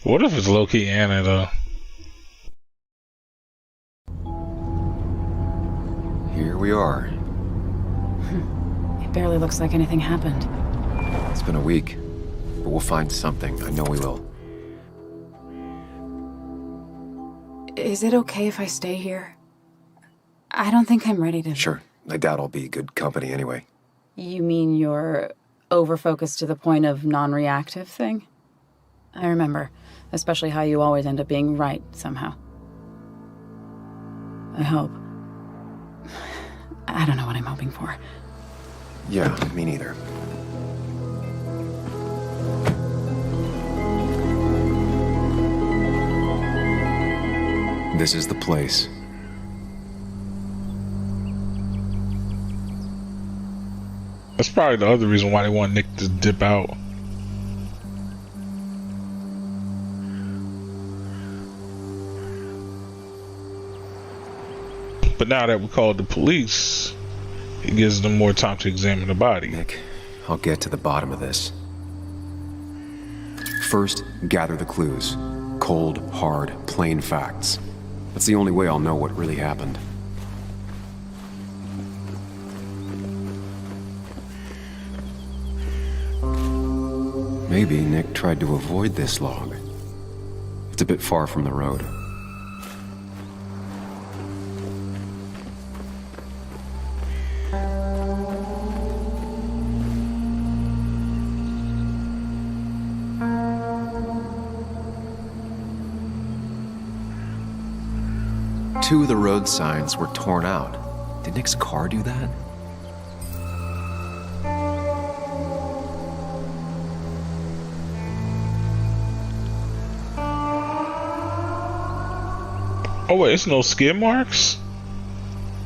What if it's low-key Anna, though? Here we are. It barely looks like anything happened. It's been a week, but we'll find something. I know we will. Is it okay if I stay here? I don't think I'm ready to... Sure. I doubt I'll be good company anyway. You mean you're over-focused to the point of non-reactive thing? I remember, especially how you always end up being right somehow. I hope. I don't know what I'm hoping for. Yeah, me neither. This is the place. That's probably the other reason why they want Nick to dip out. But now that we called the police, it gives them more time to examine the body. Nick, I'll get to the bottom of this. First, gather the clues. Cold, hard, plain facts. That's the only way I'll know what really happened. Maybe Nick tried to avoid this log. It's a bit far from the road. Two of the road signs were torn out. Did Nick's car do that? Oh wait, it's no skid marks?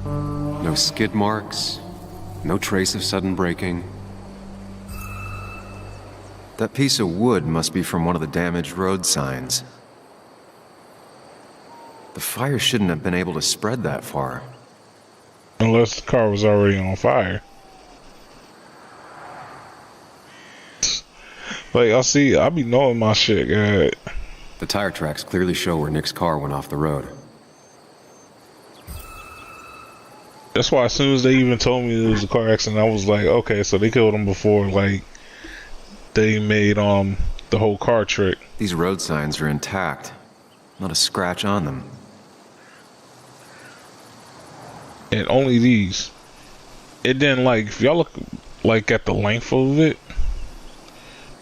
No skid marks, no trace of sudden braking. That piece of wood must be from one of the damaged road signs. The fire shouldn't have been able to spread that far. Unless the car was already on fire. Like, I be knowing my shit, God. The tire tracks clearly show where Nick's car went off the road. That's why as soon as they even told me it was a car accident, I was like, okay, so they killed him before, like, they made, the whole car trick. These road signs are intact. Not a scratch on them. And only these. It didn't, like, if y'all look, like, at the length of it,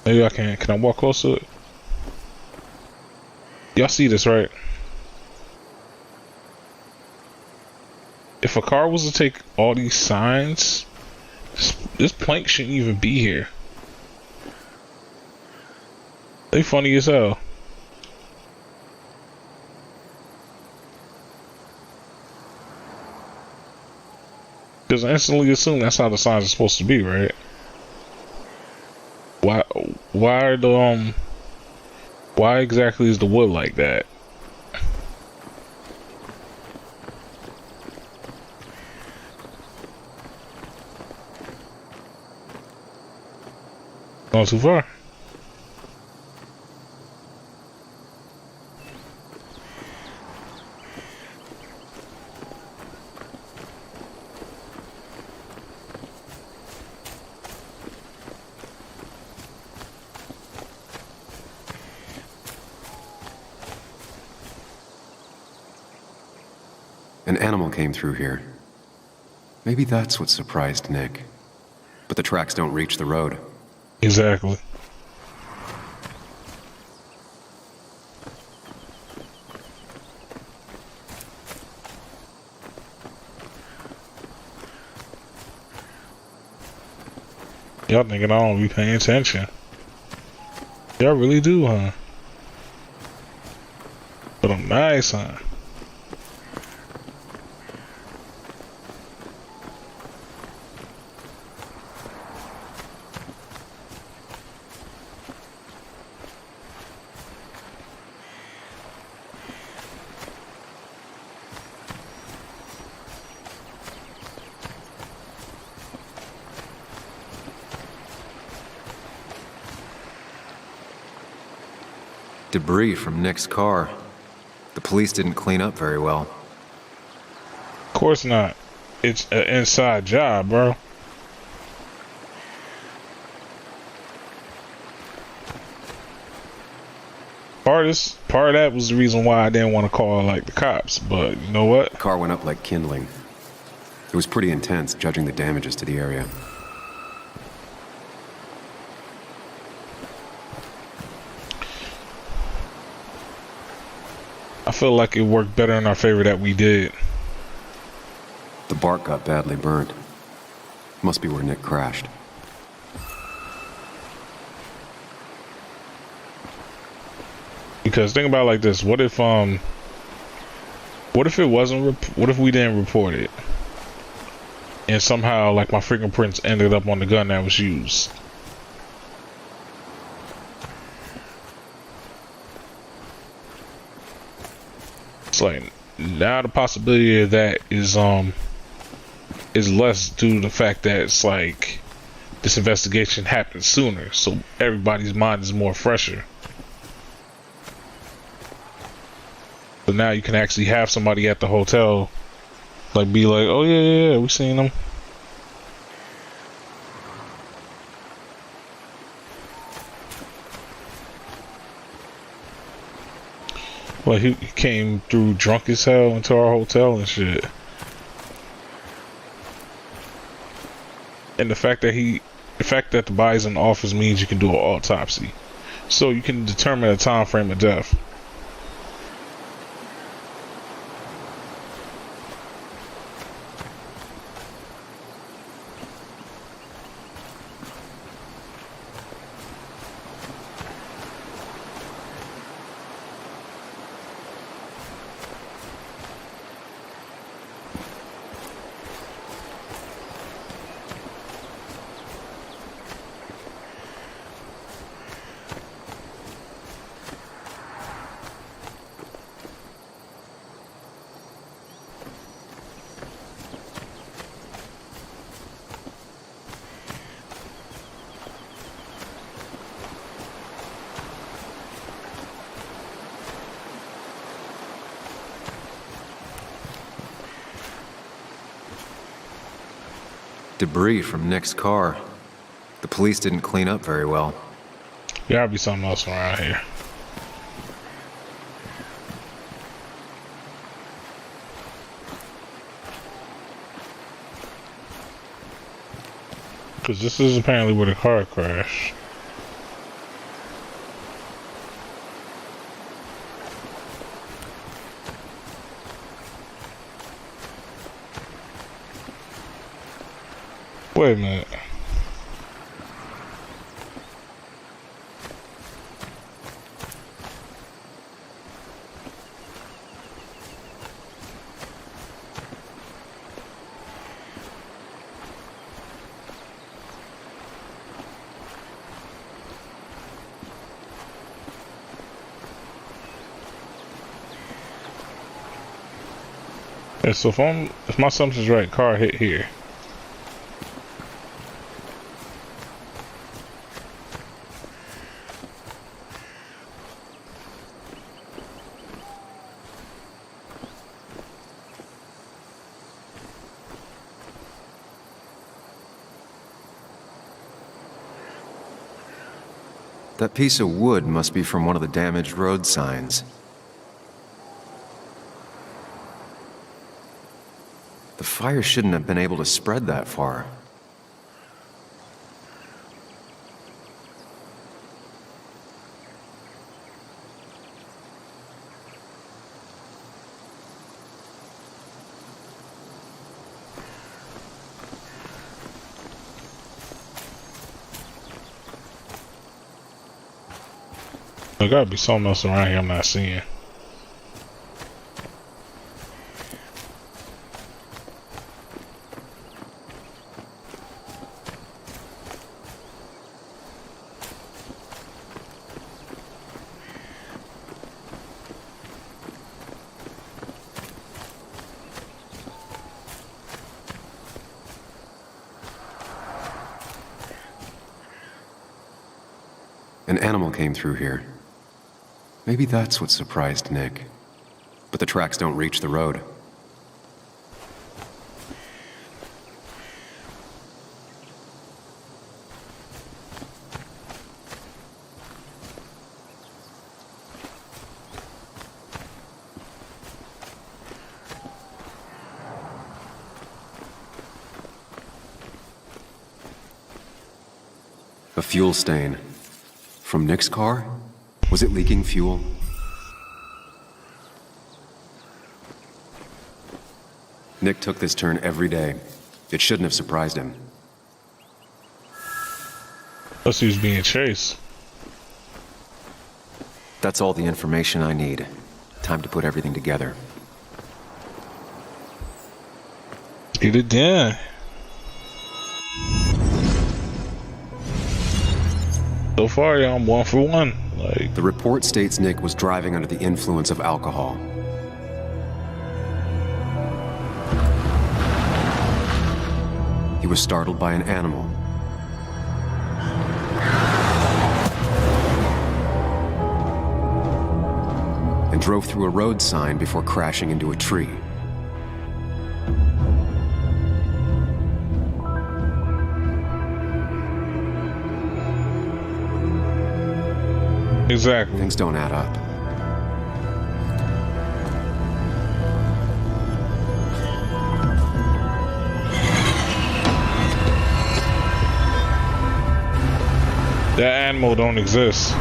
maybe I can I walk close to it? Y'all see this, right? If a car was to take all these signs, this plank shouldn't even be here. They funny as hell. Because I instantly assume that's how the signs are supposed to be, right? Why are the why exactly is the wood like that? Not too far. An animal came through here. Maybe that's what surprised Nick. But the tracks don't reach the road. Exactly. Y'all thinking I don't be paying attention. Y'all really do, huh? But I'm nice, huh? Debris from Nick's car. The police didn't clean up very well. Of course not. It's an inside job, bro. Part of that was the reason why I didn't want to call like the cops, but you know what? The car went up like kindling. It was pretty intense, judging the damages to the area. I feel like it worked better in our favor that we did. The bark got badly burned. Must be where Nick crashed. Because think about it like this: what if it wasn't? What if we didn't report it, and somehow like my fingerprints ended up on the gun that was used? It's like now the possibility of that is less due to the fact that it's like this investigation happened sooner, so everybody's mind is more fresher. So now you can actually have somebody at the hotel like be like, oh yeah, we seen them. Well, he came through drunk as hell into our hotel and shit. And the fact that the body's in the office means you can do an autopsy, so you can determine a time frame of death. Debris from Nick's car. The police didn't clean up very well. Gotta be something else around here. Because this is apparently where the car crashed. Wait a minute. Yeah, so if my assumption's right, car hit here. That piece of wood must be from one of the damaged road signs. The fire shouldn't have been able to spread that far. There gotta be something else around here I'm not seeing. An animal came through here. Maybe that's what surprised Nick. But the tracks don't reach the road. A fuel stain. From Nick's car? Was it leaking fuel? Nick took this turn every day. It shouldn't have surprised him. Plus he was being chased. That's all the information I need. Time to put everything together. Get it done. So far, yeah, I'm 1 for 1. Like, The report states Nick was driving under the influence of alcohol. He was startled by an animal. And drove through a road sign before crashing into a tree. exactly. Things don't add up. That animal don't exist.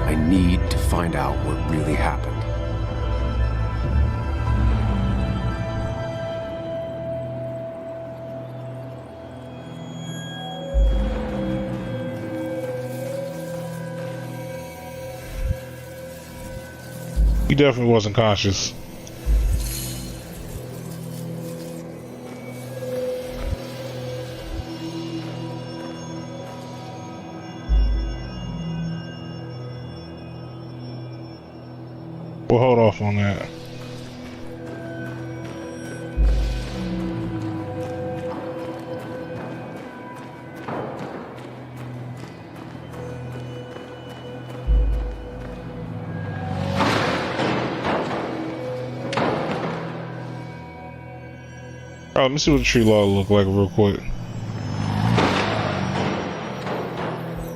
I need to find out what really happened. He definitely wasn't conscious. We'll hold off on that. Oh, let me see what the tree log look like real quick.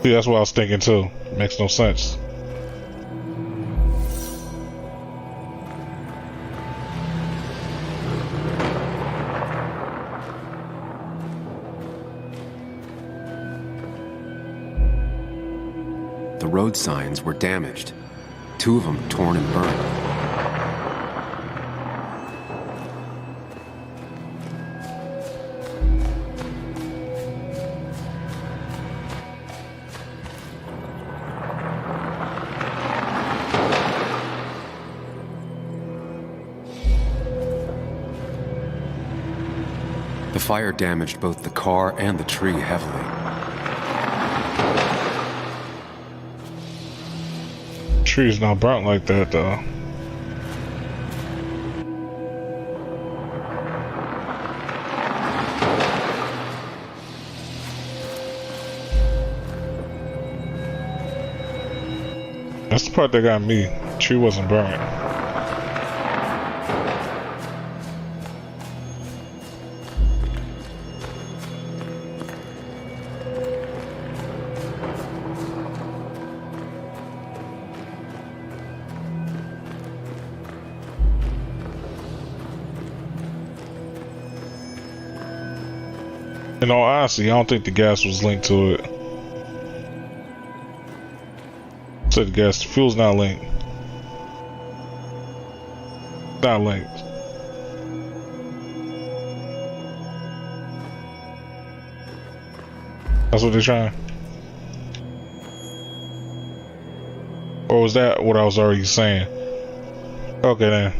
See, that's what I was thinking too. Makes no sense. The road signs were damaged. 2 of them torn and burned. The fire damaged both the car and the tree heavily. Tree's not burnt like that though. That's the part that got me. Tree wasn't burnt. In all honesty, I don't think the gas was linked to it. So the gas, the fuel's not linked. Not linked. That's what they're trying. Or was that what I was already saying? Okay then.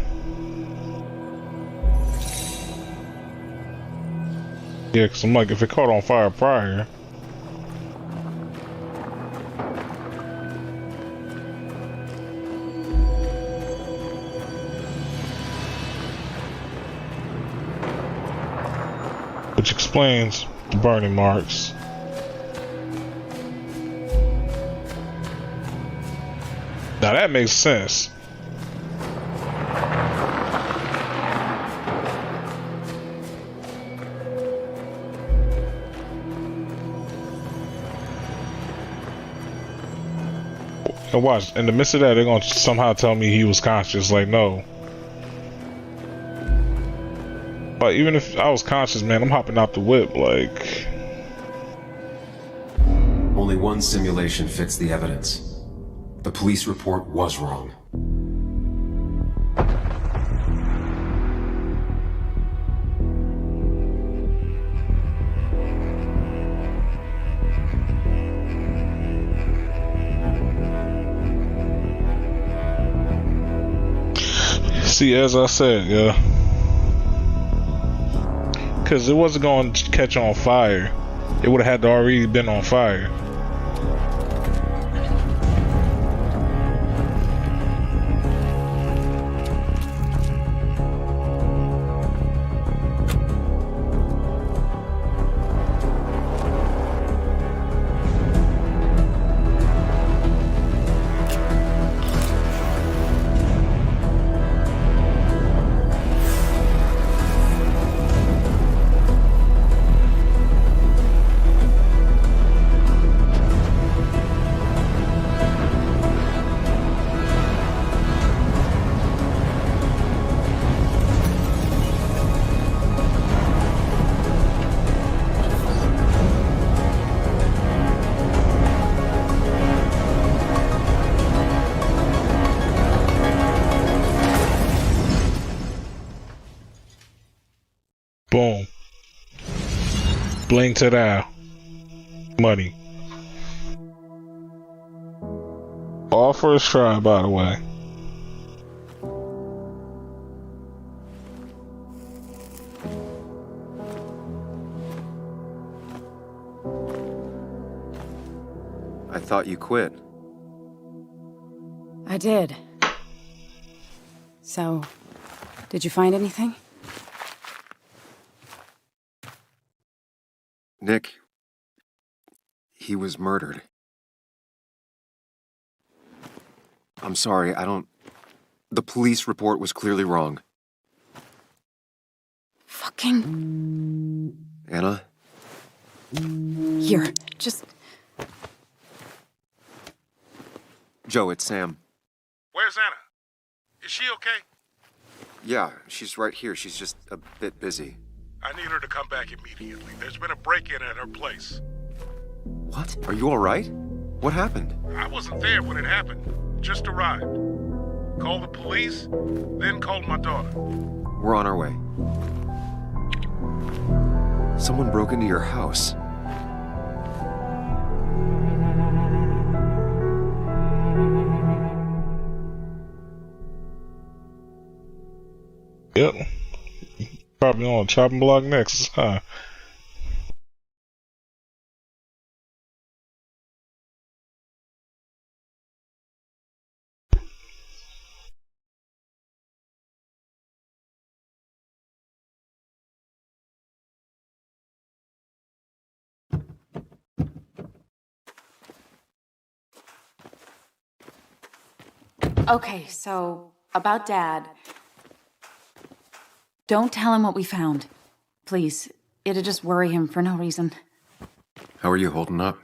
Yeah, because I'm like, if it caught on fire prior. explains the burning marks. Now that makes sense. And watch, in the midst of that, they're gonna somehow tell me he was conscious. Like, no. But even if I was conscious, man, I'm hopping out the whip. Like, Only one simulation fits the evidence. The police report was wrong. see, as I said, yeah. Because it wasn't going to catch on fire. It would have had to already been on fire. Boom. Bling to that. Money. All first try, by the way. I thought you quit. I did. So, did you find anything? Nick, he was murdered. I'm sorry, The police report was clearly wrong. Fucking... Anna? Here, just... Joe, it's Sam. Where's Anna? Is she okay? Yeah, she's right here. She's just a bit busy. I need her to come back immediately. There's been a break-in at her place. What? Are you all right? What happened? I wasn't there when it happened. Just arrived. Called the police, then called my daughter. We're on our way. Someone broke into your house. Yep. Probably on a chopping block next, huh? Okay, so, about Dad. Don't tell him what we found. Please. It'd just worry him for no reason. How are you holding up?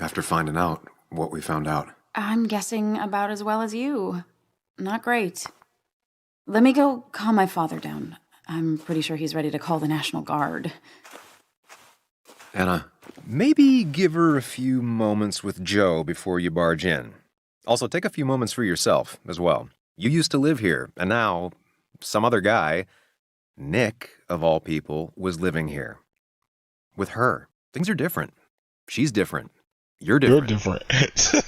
After finding out what we found out. I'm guessing about as well as you. Not great. Let me go calm my father down. I'm pretty sure he's ready to call the National Guard. Anna, Maybe give her a few moments with Joe before you barge in. Also, take a few moments for yourself as well. You used to live here, and now some other guy, Nick, of all people, was living here. With her. Things are different. She's different. You're different. You're different.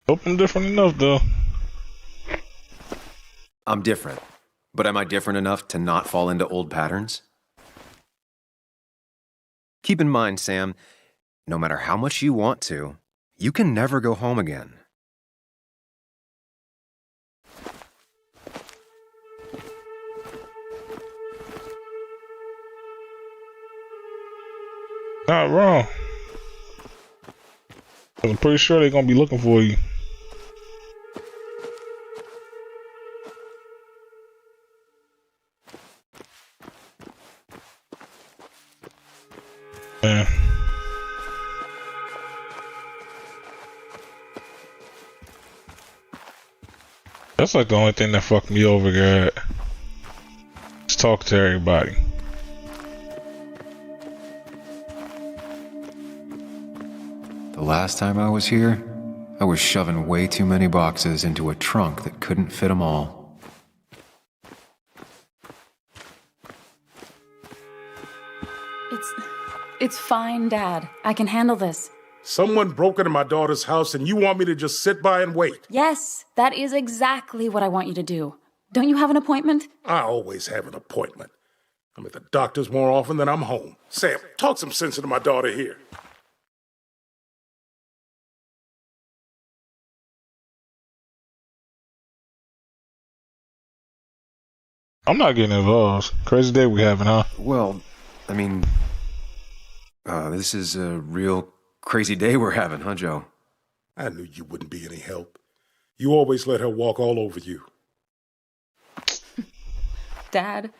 Hope I'm different enough, though. I'm different. But am I different enough to not fall into old patterns? Keep in mind, Sam, no matter how much you want to, you can never go home again. Not wrong. I'm pretty sure they're gonna be looking for you. Yeah. That's like the only thing that fucked me over, God. Just talk to everybody. The last time I was here, I was shoving way too many boxes into a trunk that couldn't fit them all. It's fine, Dad. I can handle this. Someone broke into my daughter's house and you want me to just sit by and wait? Yes, that is exactly what I want you to do. Don't you have an appointment? I always have an appointment. I'm at the doctor's more often than I'm home. Sam, talk some sense into my daughter here. I'm not getting involved. Crazy day we having, huh? Well, I mean, this is a real crazy day we're having, huh, Joe? I knew you wouldn't be any help. You always let her walk all over you. Dad,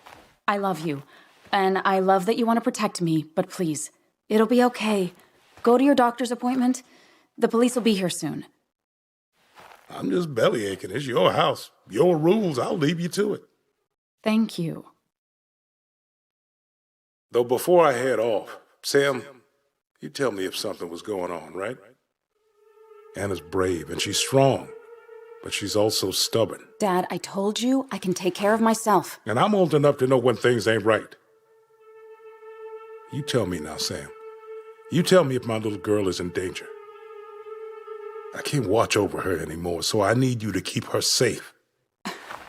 I love you. And I love that you want to protect me, but please, it'll be okay. Go to your doctor's appointment. The police will be here soon. I'm just belly aching. It's your house. Your rules. I'll leave you to it. Thank you. Though before I head off, Sam, you tell me if something was going on, right? Anna's brave and she's strong, but she's also stubborn. Dad, I told you I can take care of myself. And I'm old enough to know when things ain't right. You tell me now, Sam. You tell me if my little girl is in danger. I can't watch over her anymore, so I need you to keep her safe.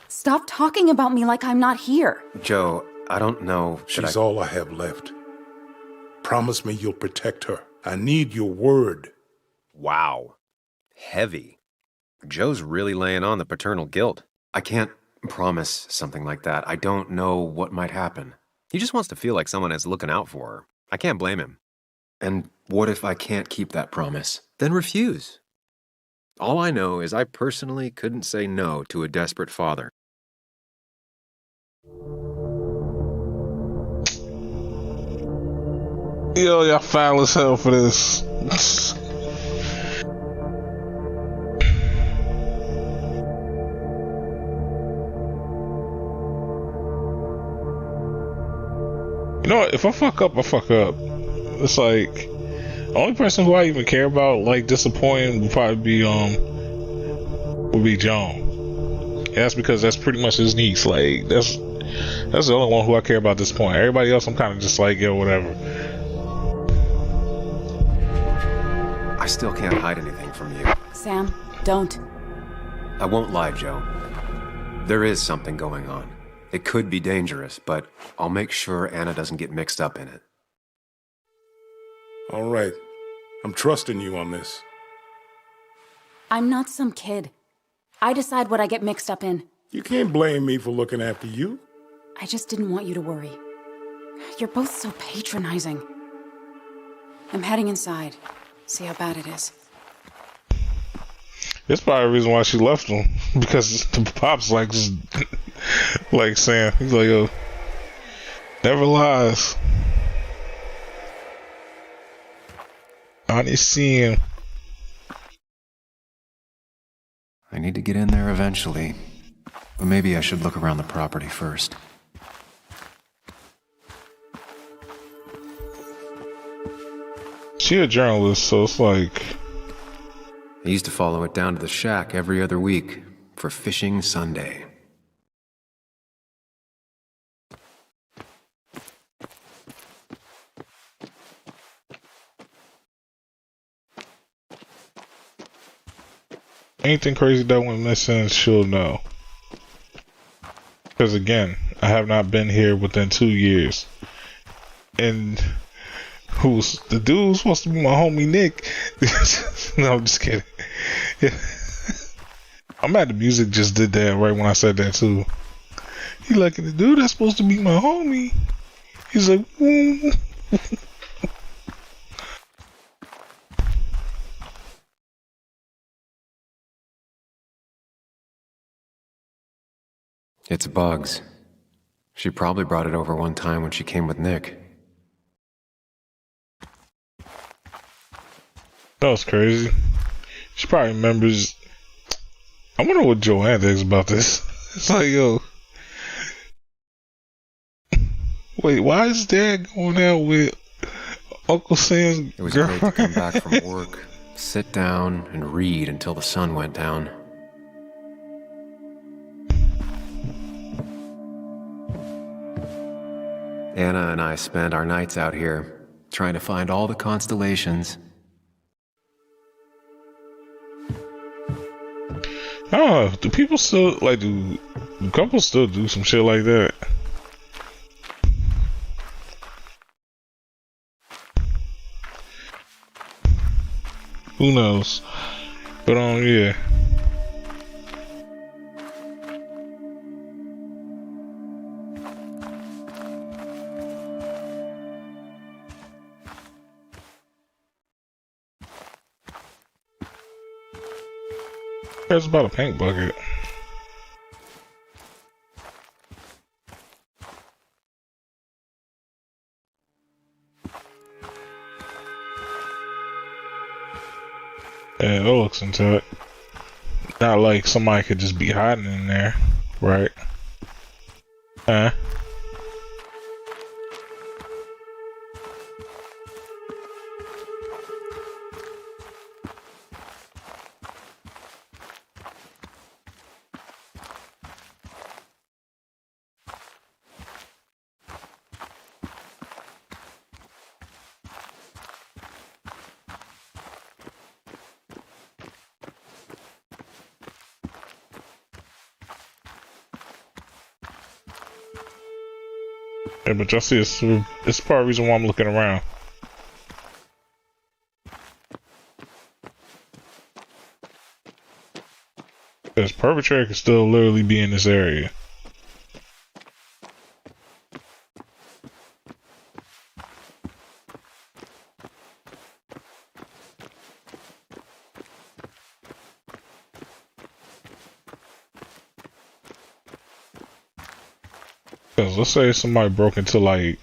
Stop talking about me like I'm not here. Joe, I don't know. She's all I have left. Promise me you'll protect her. I need your word. Wow. Heavy. Joe's really laying on the paternal guilt. I can't promise something like that. I don't know what might happen. He just wants to feel like someone is looking out for her. I can't blame him. And what if I can't keep that promise? Then refuse. All I know is I personally couldn't say no to a desperate father. Yo, y'all foul as hell for this. You know what? If I fuck up, I fuck up. It's like the only person who I even care about, like, disappointing would probably be John. And that's because that's pretty much his niece. Like, that's the only one who I care about at this point. Everybody else, I'm kind of just like, yo, whatever. I still can't hide anything from you. Sam, don't. I won't lie, Joe. There is something going on. It could be dangerous, but I'll make sure Anna doesn't get mixed up in it. All right. I'm trusting you on this. I'm not some kid. I decide what I get mixed up in. You can't blame me for looking after you. I just didn't want you to worry. You're both so patronizing. I'm heading inside. See how bad it is. That's probably the reason why she left him. Because the pop's like, just, like Sam. He's like, yo, never lies. I need to see him. I need to get in there eventually. But maybe I should look around the property first. She a journalist, so it's like... I used to follow it down to the shack every other week for Fishing Sunday. Anything crazy that went missing, she'll know. Because again, I have not been here within 2 years. And who's the dude who's supposed to be my homie Nick? No, I'm just kidding. Yeah. I'm mad the music just did that right when I said that too. He like, the dude that's supposed to be my homie. He's like, It's bugs. She probably brought it over one time when she came with Nick. That was crazy. She probably remembers. I wonder what Joanne thinks about this. It's like, yo, wait, why is Dad going out with Uncle Sam's It was girlfriend? great to come back from work, sit down, and read until the sun went down. Anna and I spent our nights out here, trying to find all the constellations. I don't know. Do people still like do couples still do some shit like that? Who knows? But yeah. That's about a paint bucket. Yeah, that looks into it. Not like somebody could just be hiding in there, right? Huh? Yeah, but y'all see, it's part of the reason why I'm looking around. Because perpetrator could still literally be in this area. Because let's say somebody broke into like,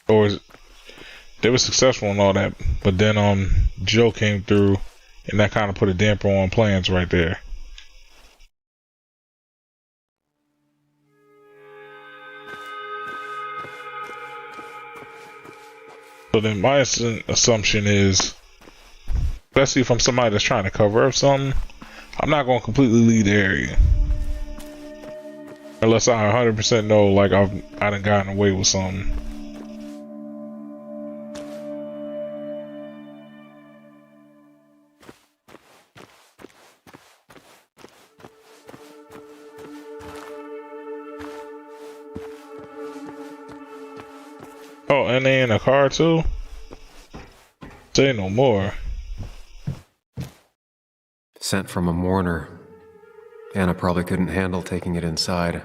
or they were successful and all that, but then Joe came through, and that kind of put a damper on plans right there. So then my assumption is, especially if I'm somebody that's trying to cover up something, I'm not going to completely leave the area. Unless I 100% know, like, I done gotten away with something. Oh, and they in a car too? Say no more. Sent from a mourner. Anna probably couldn't handle taking it inside.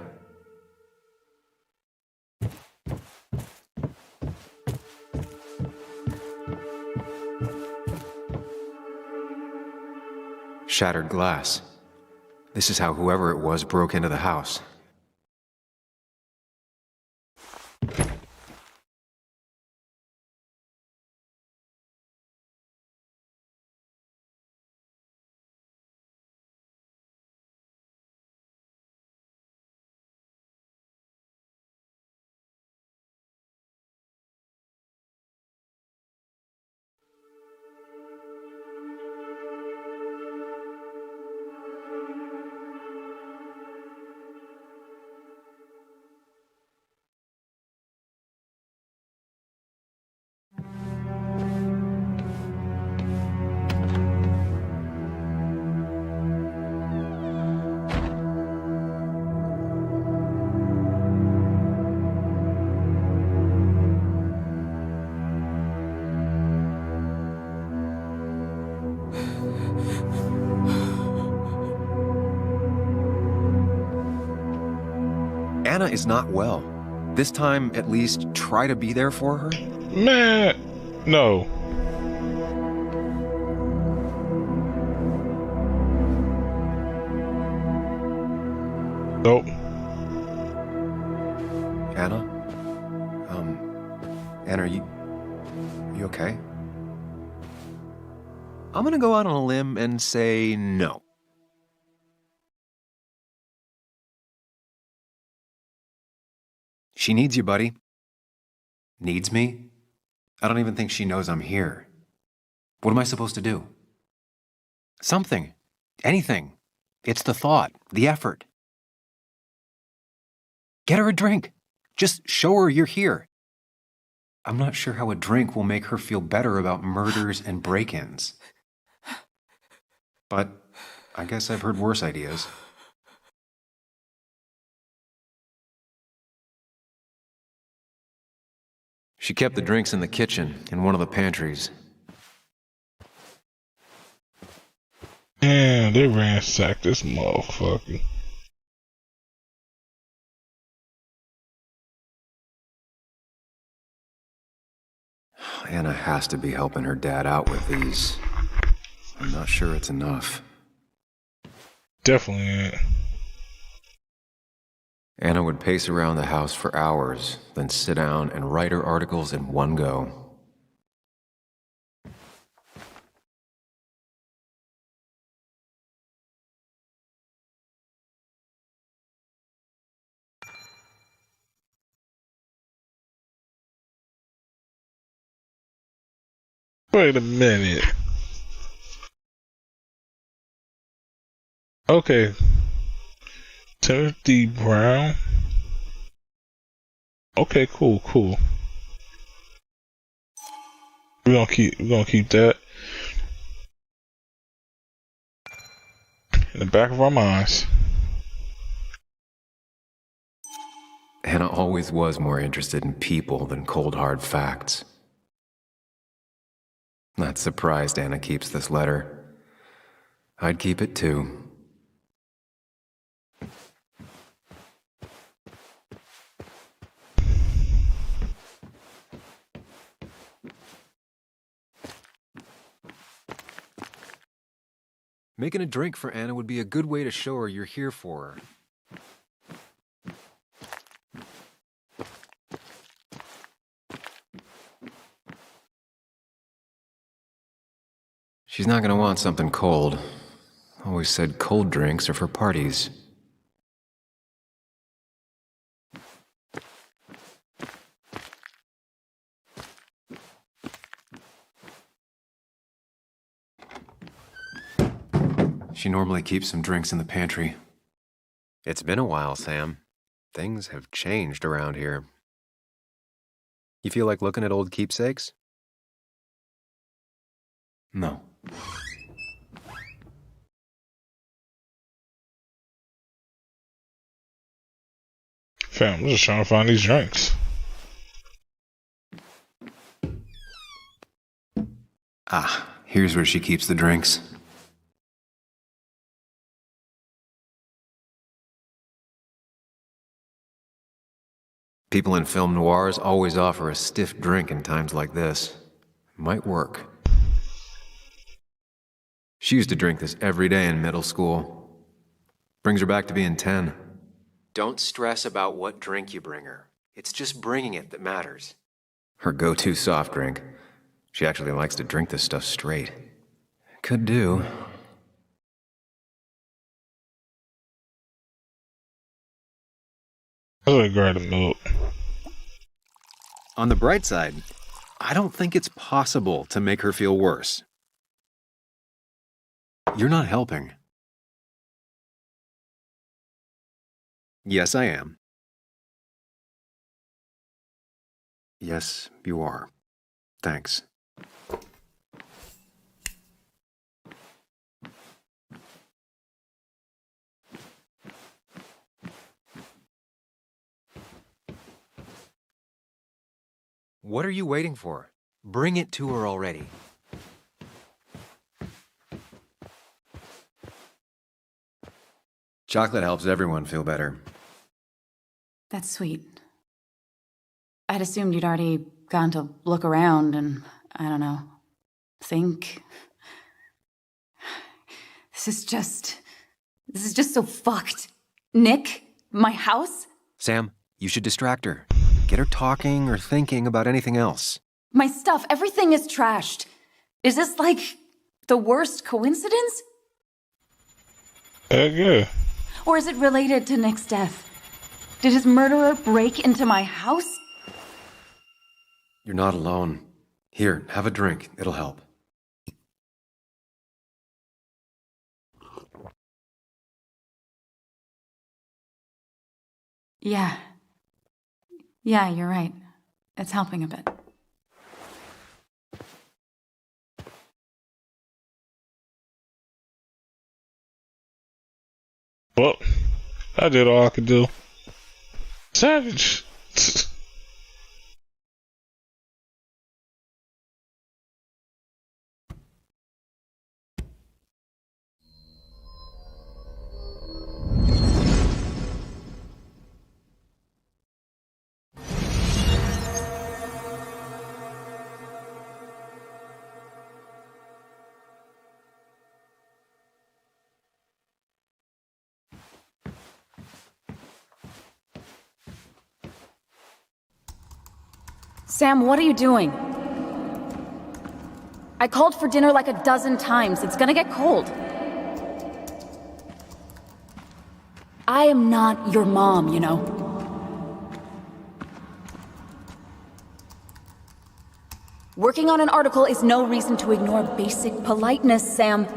Shattered glass. This is how whoever it was broke into the house. Anna is not well. This time, at least, try to be there for her? Man, no. Nope. Anna? Anna, are you okay? I'm gonna go out on a limb and say no. She needs you, buddy. Needs me? I don't even think she knows I'm here. What am I supposed to do? Something. Anything. It's the thought, the effort. Get her a drink. Just show her you're here. I'm not sure how a drink will make her feel better about murders and break-ins. But I guess I've heard worse ideas. She kept the drinks in the kitchen, in one of the pantries. Damn, they ransacked this motherfucker. Anna has to be helping her dad out with these. I'm not sure it's enough. Definitely ain't. Anna would pace around the house for hours, then sit down and write her articles in one go. Wait a minute. Okay. Timothy Brown. Okay, cool. We're gonna keep that in the back of our minds. Anna always was more interested in people than cold hard facts. Not surprised Anna keeps this letter. I'd keep it too. Making a drink for Anna would be a good way to show her you're here for her. She's not gonna want something cold. Always said cold drinks are for parties. She normally keeps some drinks in the pantry. It's been a while, Sam. Things have changed around here. You feel like looking at old keepsakes? No. Fam, I'm just trying to find these drinks. Ah, here's where she keeps the drinks. People in film noirs always offer a stiff drink in times like this. Might work. She used to drink this every day in middle school. Brings her back to being 10. Don't stress about what drink you bring her. It's just bringing it that matters. Her go-to soft drink. She actually likes to drink this stuff straight. Could do. I'm gonna grab the milk. On the bright side, I don't think it's possible to make her feel worse. You're not helping. Yes, I am. Yes, you are. Thanks. What are you waiting for? Bring it to her already. Chocolate helps everyone feel better. That's sweet. I'd assumed you'd already gone to look around and, I don't know, think. This is just so fucked. Nick, My house? Sam, you should distract her. Get her talking or thinking about anything else. My stuff, everything is trashed. Is this like the worst coincidence? Yeah. Or is it related to Nick's death? Did his murderer break into my house? You're not alone. Here, have a drink. It'll help. Yeah. Yeah, you're right. It's helping a bit. Well, I did all I could do. Savage. Sam, what are you doing? I called for dinner like a dozen times. It's gonna get cold. I am not your mom, you know. Working on an article is no reason to ignore basic politeness, Sam.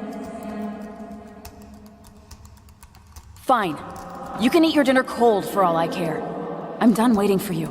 Fine. You can eat your dinner cold for all I care. I'm done waiting for you.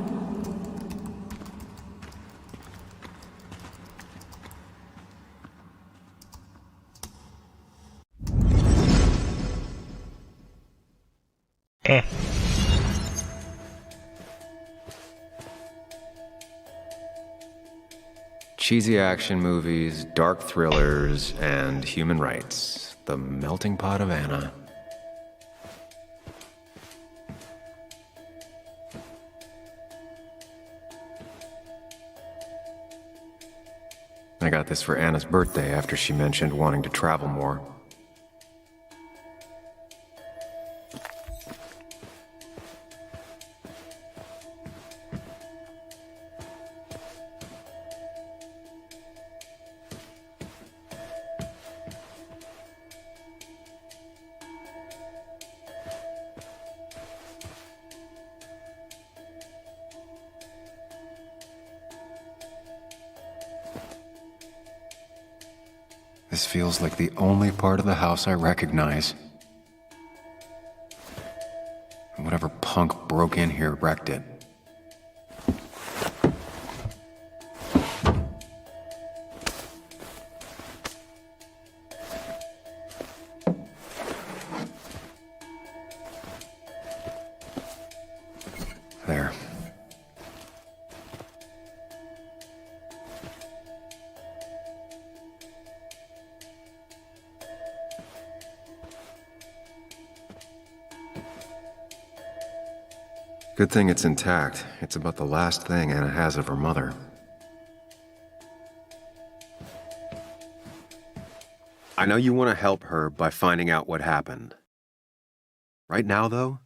Cheesy action movies, dark thrillers, and human rights. The melting pot of Anna. I got this for Anna's birthday after she mentioned wanting to travel more. This feels like the only part of the house I recognize. Whatever punk broke in here wrecked it. There. Good thing it's intact. It's about the last thing Anna has of her mother. I know you want to help her by finding out what happened. Right now, though,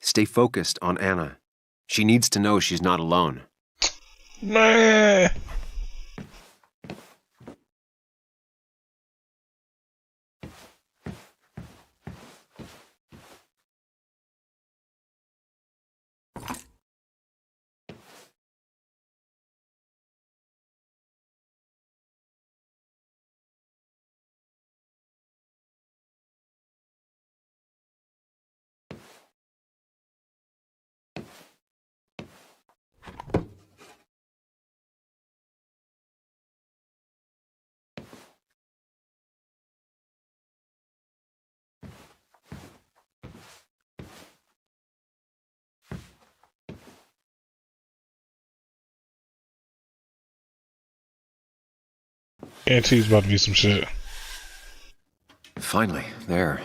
stay focused on Anna. She needs to know she's not alone. Man. Auntie's about to be some shit. Finally, there.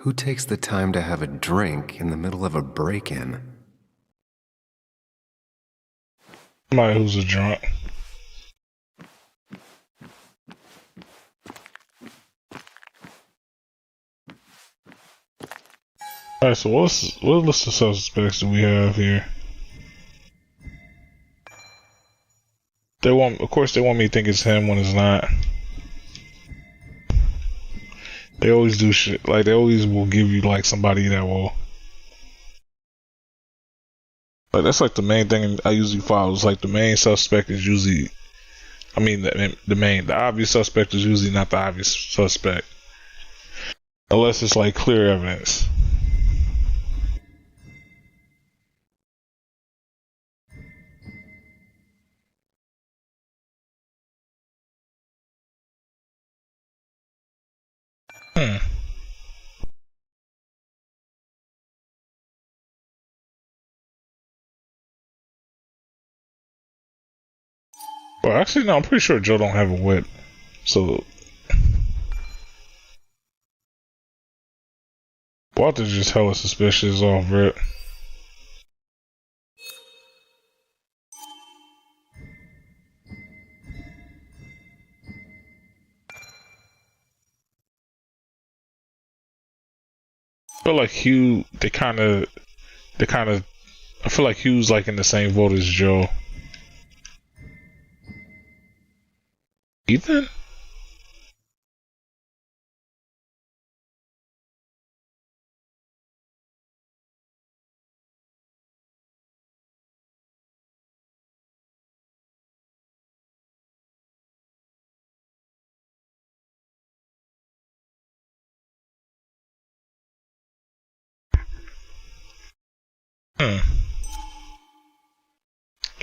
Who takes the time to have a drink in the middle of a break-in? Somebody who's a drunk. Alright, so what list of suspects do we have here? Of course, they want me to think it's him when it's not. They always do shit. Like, they always will give you, like, somebody that will... Like, that's, like, the main thing I usually follow. It's, like, the main suspect is usually... I mean, the obvious suspect is usually not the obvious suspect. Unless it's, like, clear evidence. Well, actually, no, I'm pretty sure Joe don't have a whip. So... Walter's just hella suspicious off rip. I feel like Hugh, I feel like Hugh's like in the same boat as Joe. Ethan?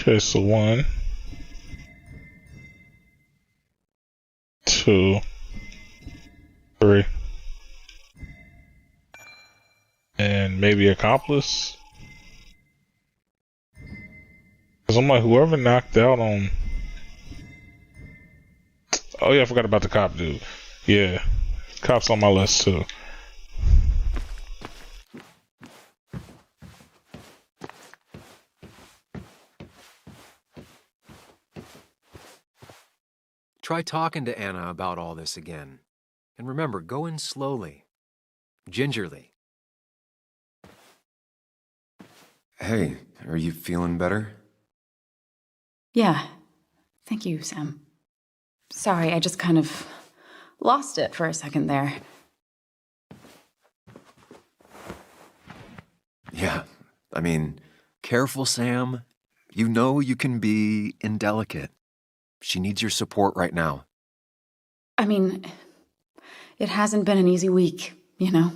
Okay, so 1, 2, 3. And maybe accomplice? Because I'm like, whoever knocked out on... Oh yeah, I forgot about the cop dude. Yeah, cop's on my list too. Try talking to Anna about all this again. And remember, go in slowly. Gingerly. Hey, are you feeling better? Yeah. Thank you, Sam. Sorry, I just kind of lost it for a second there. Yeah, I mean, careful, Sam. You know you can be indelicate. She needs your support right now. I mean, it hasn't been an easy week, you know?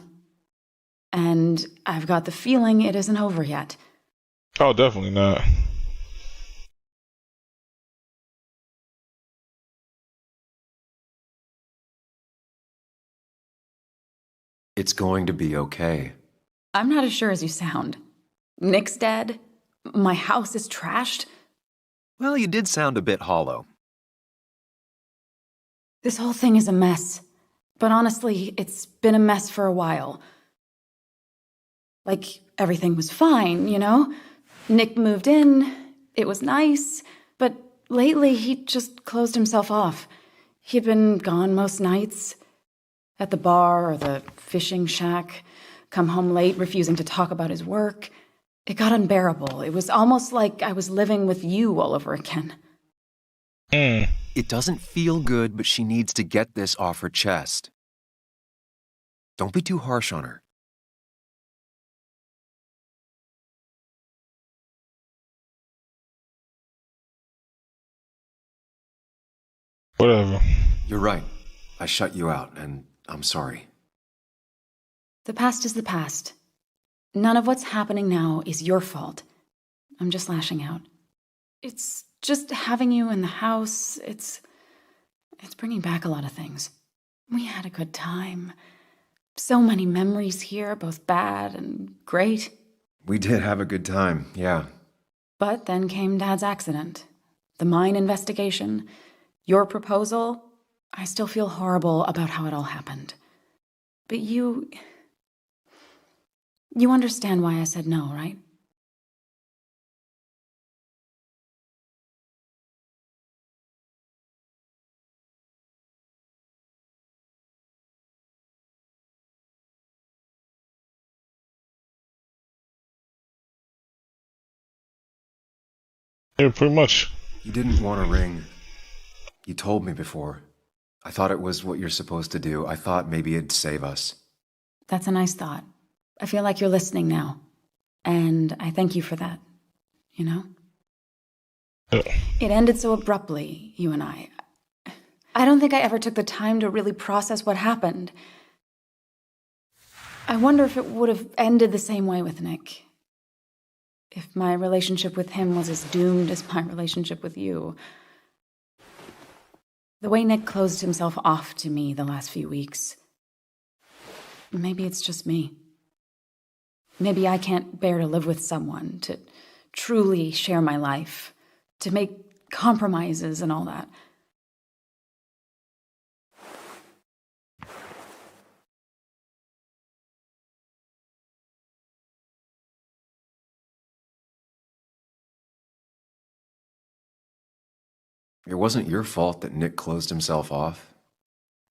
And I've got the feeling it isn't over yet. Oh, definitely not. It's going to be okay. I'm not as sure as you sound. Nick's dead. My house is trashed. Well, you did sound a bit hollow. This whole thing is a mess. But honestly, it's been a mess for a while. Like, everything was fine, you know? Nick moved in, it was nice, but lately he just closed himself off. He'd been gone most nights. At the bar or the fishing shack, come home late, refusing to talk about his work. It got unbearable. It was almost like I was living with you all over again. It doesn't feel good, but she needs to get this off her chest. Don't be too harsh on her. Whatever. You're right. I shut you out, and I'm sorry. The past is the past. None of what's happening now is your fault. I'm just lashing out. It's just having you in the house. It's bringing back a lot of things. We had a good time. So many memories here, both bad and great. We did have a good time, yeah. But then came Dad's accident. The mine investigation. Your proposal. I still feel horrible about how it all happened. But you You understand why I said no, right? Yeah, pretty much. You didn't want a ring. You told me before. I thought it was what you're supposed to do. I thought maybe it'd save us. That's a nice thought. I feel like you're listening now. And I thank you for that. You know? It ended so abruptly, you and I. I don't think I ever took the time to really process what happened. I wonder if it would have ended the same way with Nick. If my relationship with him was as doomed as my relationship with you. The way Nick closed himself off to me the last few weeks. Maybe it's just me. Maybe I can't bear to live with someone, to truly share my life, to make compromises and all that. It wasn't your fault that Nick closed himself off.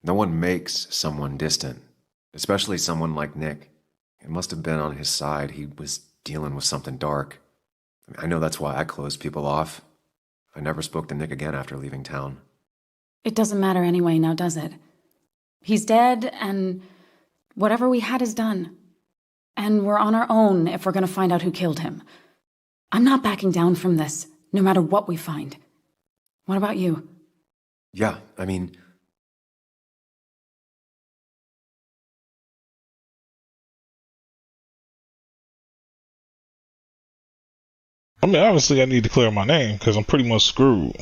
No one makes someone distant, especially someone like Nick. It must have been on his side. He was dealing with something dark. I know that's why I closed people off. I never spoke to Nick again after leaving town. It doesn't matter anyway, now does it? He's dead, and whatever we had is done. And we're on our own if we're gonna find out who killed him. I'm not backing down from this, no matter what we find. What about you? Yeah, I mean... Obviously I need to clear my name, because I'm pretty much screwed.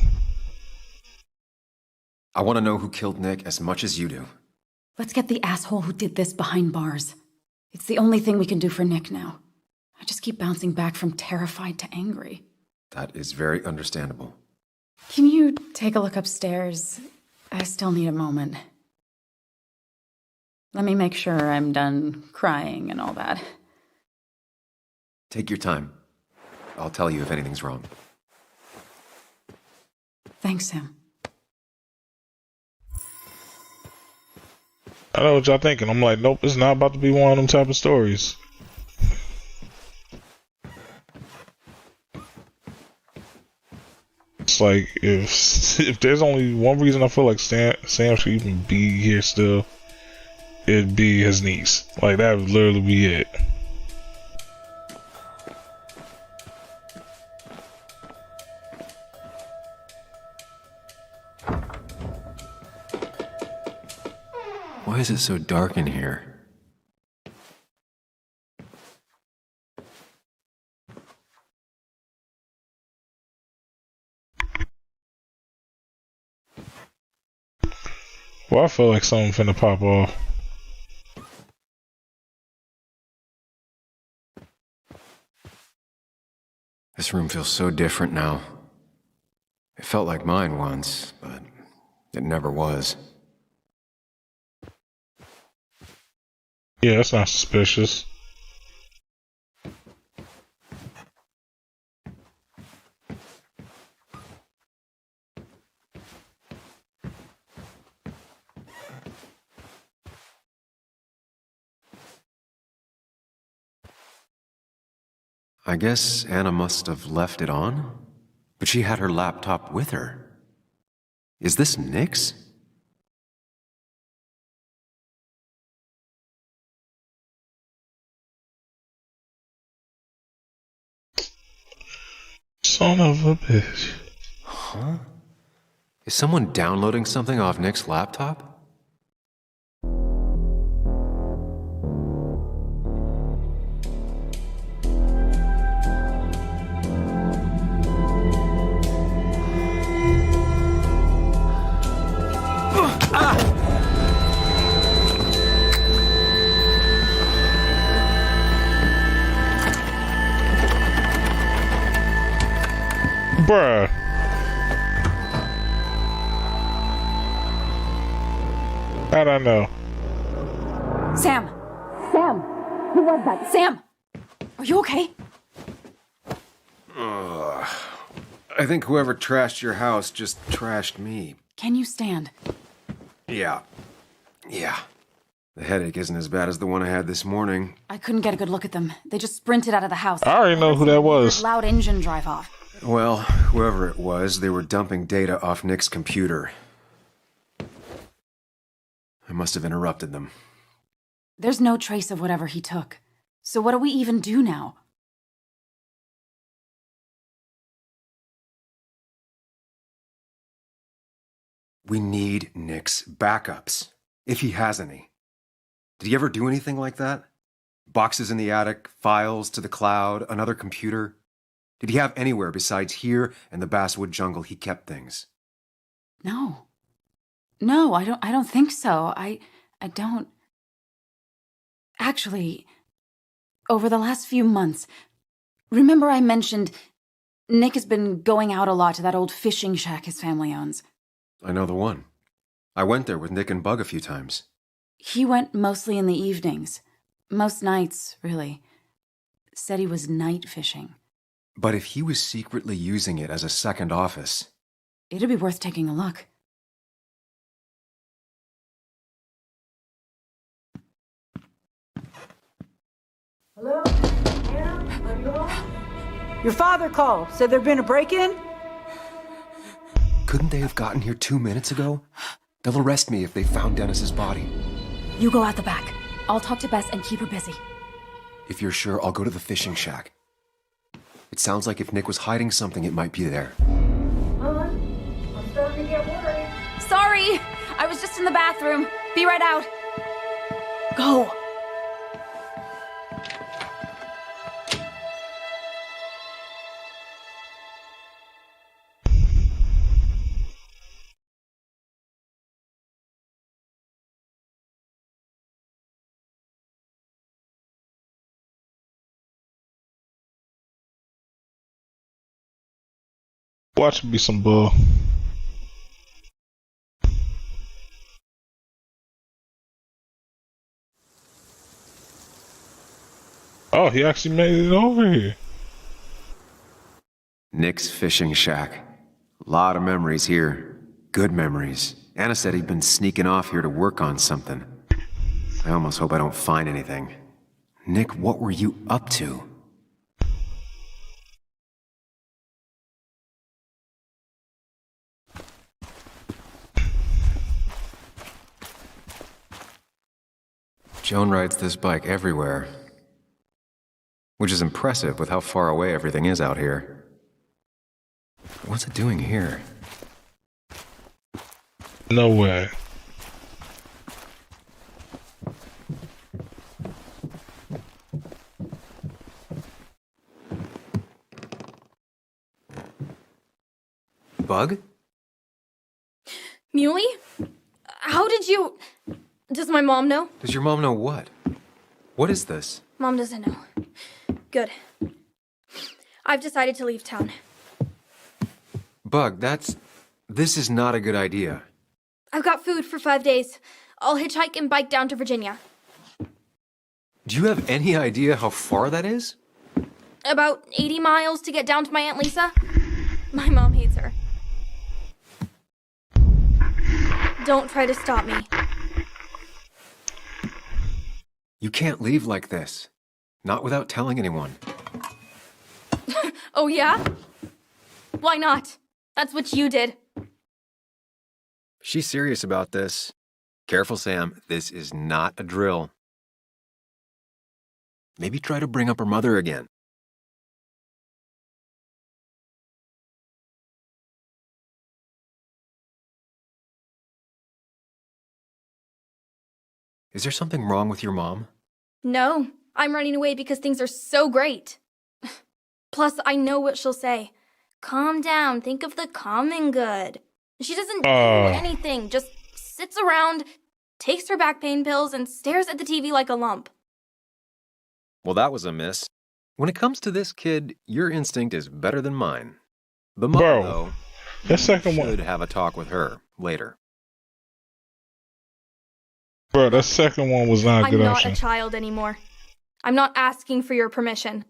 I want to know who killed Nick as much as you do. Let's get the asshole who did this behind bars. It's the only thing we can do for Nick now. I just keep bouncing back from terrified to angry. That is very understandable. Can you take a look upstairs? I still need a moment. Let me make sure I'm done crying and all that. Take your time. I'll tell you if anything's wrong. Thanks, Sam. I know what y'all thinking. I'm like, nope, it's not about to be one of them type of stories. It's like, if there's only one reason I feel like Sam should even be here still, it'd be his niece. Like, that would literally be it. Why is it so dark in here? Well, I feel like something finna pop off. This room feels so different now. It felt like mine once, but it never was. Yeah, that's not suspicious. I guess Anna must have left it on, but she had her laptop with her. Is this Nick's? Son of a bitch. Huh? Is someone downloading something off Nick's laptop? Bruh. How'd I know? Sam! Sam! Who was that? Sam! Are you okay? I think whoever trashed your house just trashed me. Can you stand? Yeah. The headache isn't as bad as the one I had this morning. I couldn't get a good look at them. They just sprinted out of the house. I already know who that was. Loud engine drive off. Well, whoever it was, they were dumping data off Nick's computer. I must have interrupted them. There's no trace of whatever he took. So what do we even do now? We need Nick's backups, if he has any. Did he ever do anything like that? Boxes in the attic, files to the cloud, another computer? Did he have anywhere besides here and the Basswood jungle he kept things? No. No, I don't think so. I don't. Actually, over the last few months, remember I mentioned Nick has been going out a lot to that old fishing shack his family owns. I know the one. I went there with Nick and Bug a few times. He went mostly in the evenings. Most nights, really. Said he was night fishing. But if he was secretly using it as a second office... It'd be worth taking a look. Hello? Anna? Are you home? Your father called. Said there'd been a break-in? Couldn't they have gotten here 2 minutes ago? They'll arrest me if they found Dennis's body. You go out the back. I'll talk to Bess and keep her busy. If you're sure, I'll go to the fishing shack. It sounds like if Nick was hiding something, it might be there. I'm starting to get worried. Sorry! I was just in the bathroom. Be right out. Go! Watch me some bull. Oh, he actually made it over here. Nick's fishing shack. Lot of memories here. Good memories. Anna said he'd been sneaking off here to work on something. I almost hope I don't find anything. Nick, what were you up to? Joan rides this bike everywhere. Which is impressive with how far away everything is out here. What's it doing here? No way. Bug? Muley? How did you... Does my mom know? Does your mom know what? What is this? Mom doesn't know. Good. I've decided to leave town. Bug, this is not a good idea. I've got food for 5 days. I'll hitchhike and bike down to Virginia. Do you have any idea how far that is? About 80 miles to get down to my Aunt Lisa. My mom hates her. Don't try to stop me. You can't leave like this. Not without telling anyone. Oh, yeah? Why not? That's what you did. She's serious about this. Careful, Sam. This is not a drill. Maybe try to bring up her mother again. Is there something wrong with your mom? No, I'm running away because things are so great. Plus, I know what she'll say. Calm down, think of the common good. She doesn't do anything, just sits around, takes her back pain pills, and stares at the TV like a lump. Well, that was a miss. When it comes to this kid, your instinct is better than mine. The mother, Bro, though, that second should one. have a talk with her later. Bro, that second one was not a I'm good not option. a child anymore. I'm not asking for your permission.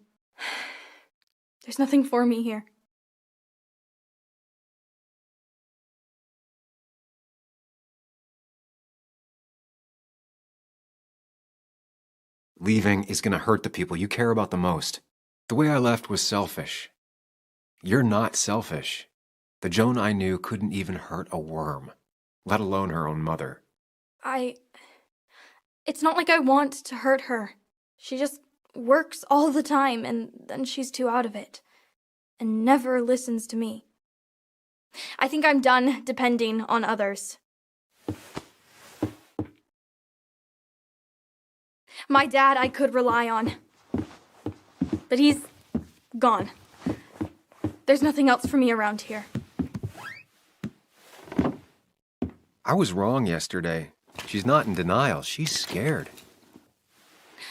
There's nothing for me here. Leaving is gonna hurt the people you care about the most. The way I left was selfish. You're not selfish. The Joan I knew couldn't even hurt a worm, let alone her own mother. It's not like I want to hurt her. She just works all the time, and then she's too out of it. And never listens to me. I think I'm done depending on others. My dad I could rely on. But he's gone. There's nothing else for me around here. I was wrong yesterday. She's not in denial. She's scared.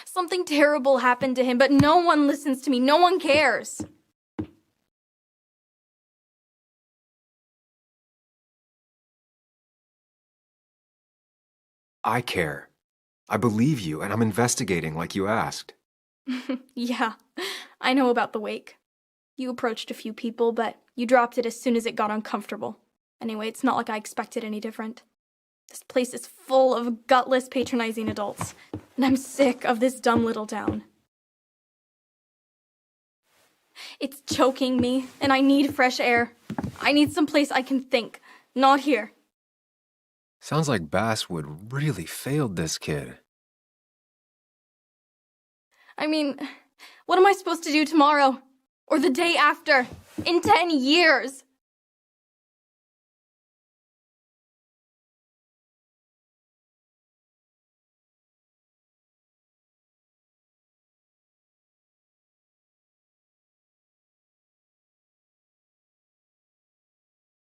Something terrible happened to him, but no one listens to me. No one cares. I care. I believe you, and I'm investigating like you asked. Yeah, I know about the wake. You approached a few people, but you dropped it as soon as it got uncomfortable. Anyway, it's not like I expected any different. This place is full of gutless, patronizing adults, and I'm sick of this dumb little town. It's choking me, and I need fresh air. I need someplace I can think, not here. Sounds like Basswood really failed this kid. I mean, what am I supposed to do tomorrow? Or the day after? In 10 years?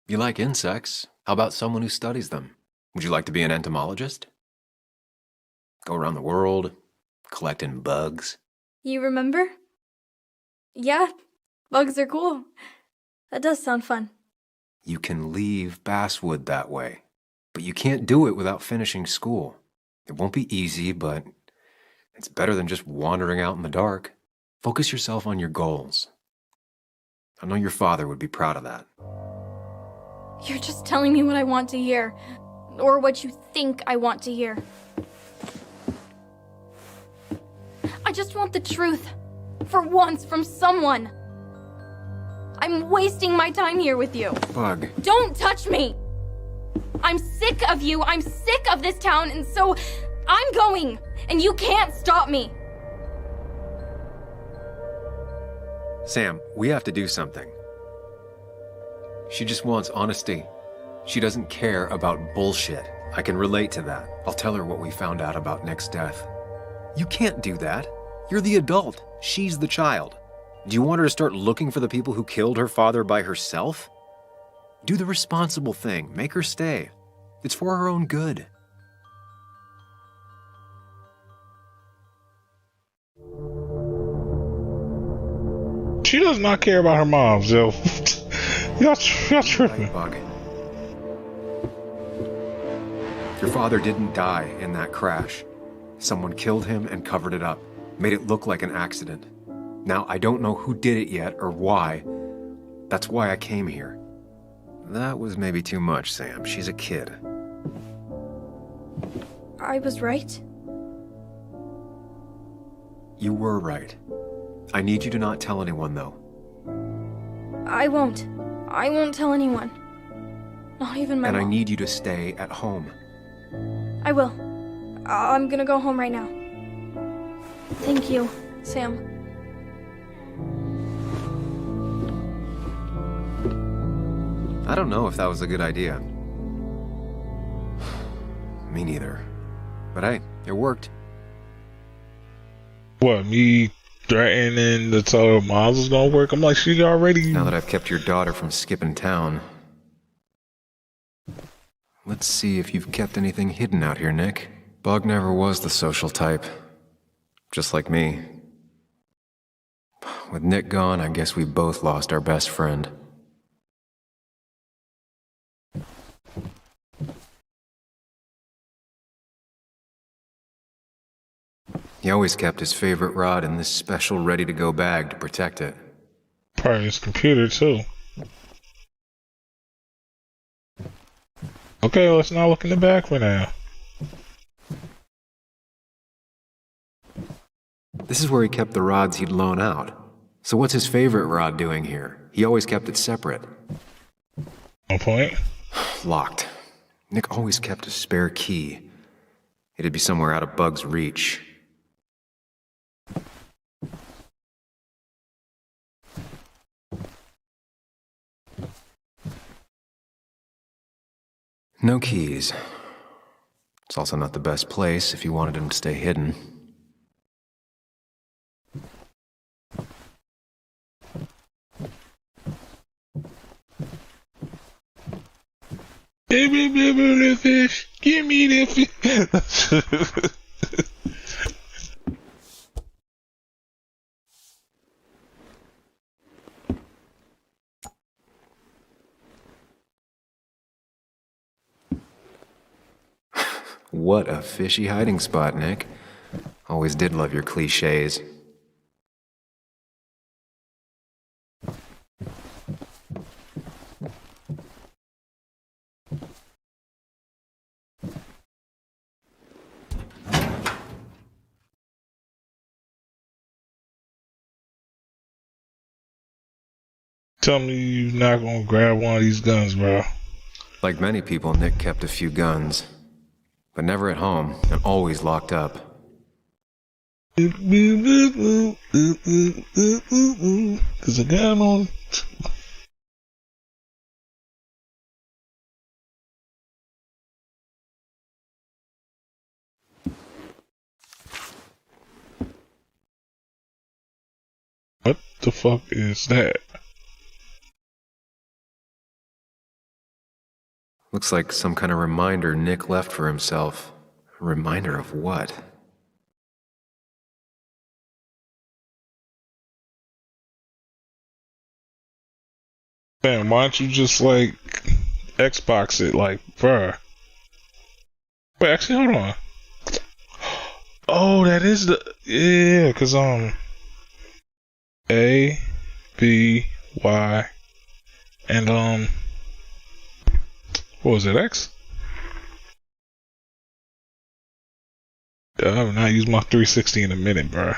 You like insects? How about someone who studies them? Would you like to be an entomologist? Go around the world, collecting bugs? You remember? Yeah, bugs are cool. That does sound fun. You can leave Basswood that way, but you can't do it without finishing school. It won't be easy, but it's better than just wandering out in the dark. Focus yourself on your goals. I know your father would be proud of that. You're just telling me what I want to hear, or what you think I want to hear. I just want the truth, for once, from someone. I'm wasting my time here with you. Bug. Don't touch me! I'm sick of you, I'm sick of this town, and so I'm going, and you can't stop me. Sam, we have to do something. She just wants honesty. She doesn't care about bullshit. I can relate to that. I'll tell her what we found out about Nick's death. You can't do that. You're the adult. She's the child. Do you want her to start looking for the people who killed her father by herself? Do the responsible thing. Make her stay. It's for her own good. She does not care about her mom, so y'all tripping. Bug. Your father didn't die in that crash. Someone killed him and covered it up, made it look like an accident. Now, I don't know who did it yet or why. That's why I came here. That was maybe too much, Sam. She's a kid. I was right. You were right. I need you to not tell anyone, though. I won't. I won't tell anyone. Not even my And mom. I need you to stay at home. I will. I'm gonna go home right now. Thank you, Sam. I don't know if that was a good idea. Me neither. But hey, it worked. What, me threatening to tell her moms was gonna work? I'm like, she already. Now that I've kept your daughter from skipping town. Let's see if you've kept anything hidden out here, Nick. Bug never was the social type. Just like me. With Nick gone, I guess we both lost our best friend. He always kept his favorite rod in this special ready-to-go bag to protect it. Probably his computer, too. Okay, let's not look in the back for now. This is where he kept the rods he'd loan out. So what's his favorite rod doing here? He always kept it separate. No point. Locked. Nick always kept a spare key. It'd be somewhere out of Bug's reach. No keys. It's also not the best place if you wanted him to stay hidden. Give me the fish. Give me the fish. What a fishy hiding spot, Nick. Always did love your cliches. Tell me you're not gonna grab one of these guns, bro. Like many people, Nick kept a few guns. But never at home, and always locked up. Cause I got on. What the fuck is that? Looks like some kind of reminder Nick left for himself. A reminder of what? Man, why don't you just like Xbox it, like, bruh? Wait, actually, hold on. Oh, that is the yeah, cause A, B, Y, and what was it, X? I have not used my 360 in a minute, bruh.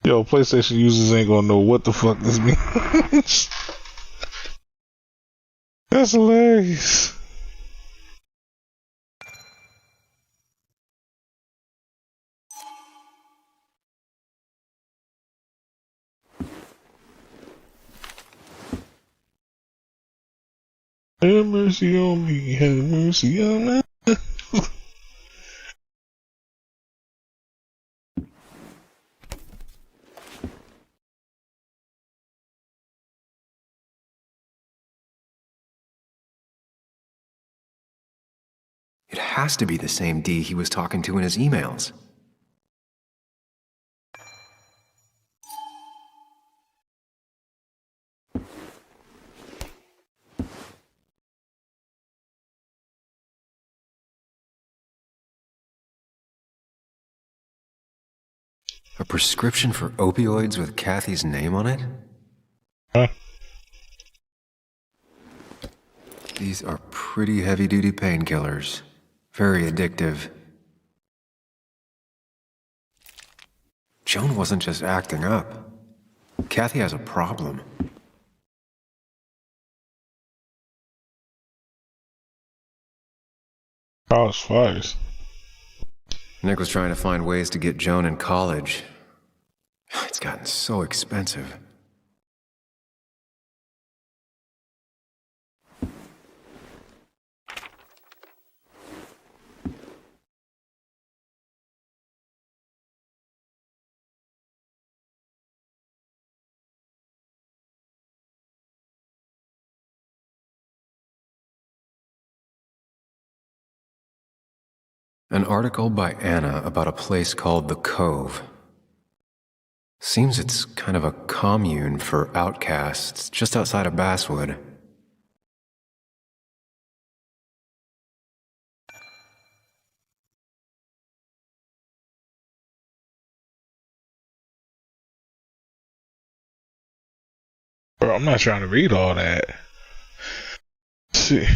Yo, PlayStation users ain't gonna know what the fuck this means. That's hilarious. Have mercy on me, have mercy on me. It has to be the same D he was talking to in his emails. A prescription for opioids with Kathy's name on it? Huh? These are pretty heavy-duty painkillers. Very addictive. Joan wasn't just acting up. Kathy has a problem. College fires. Nick was trying to find ways to get Joan in college. It's gotten so expensive. An article by Anna about a place called The Cove. Seems it's kind of a commune for outcasts just outside of Basswood. Bro, I'm not trying to read all that. Let's see.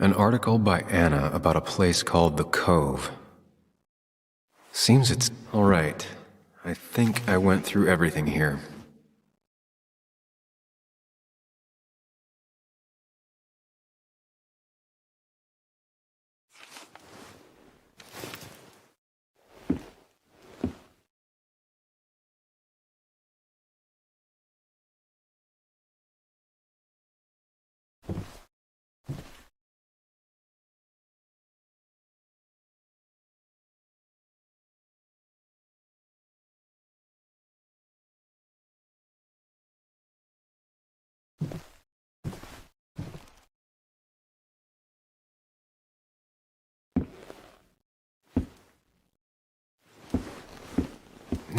An article by Anna about a place called The Cove. Seems it's all right. I think I went through everything here.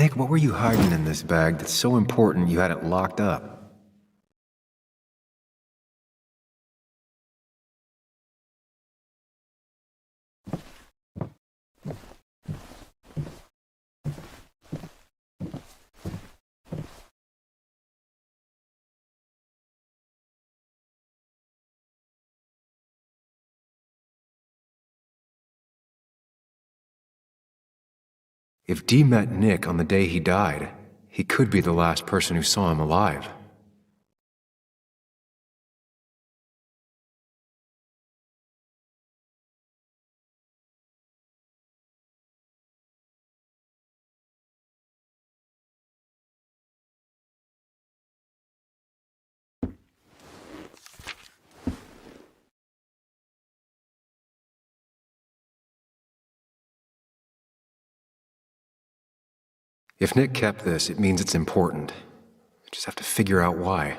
Nick, what were you hiding in this bag that's so important you had it locked up? If Dee met Nick on the day he died, he could be the last person who saw him alive. If Nick kept this, it means it's important. I just have to figure out why.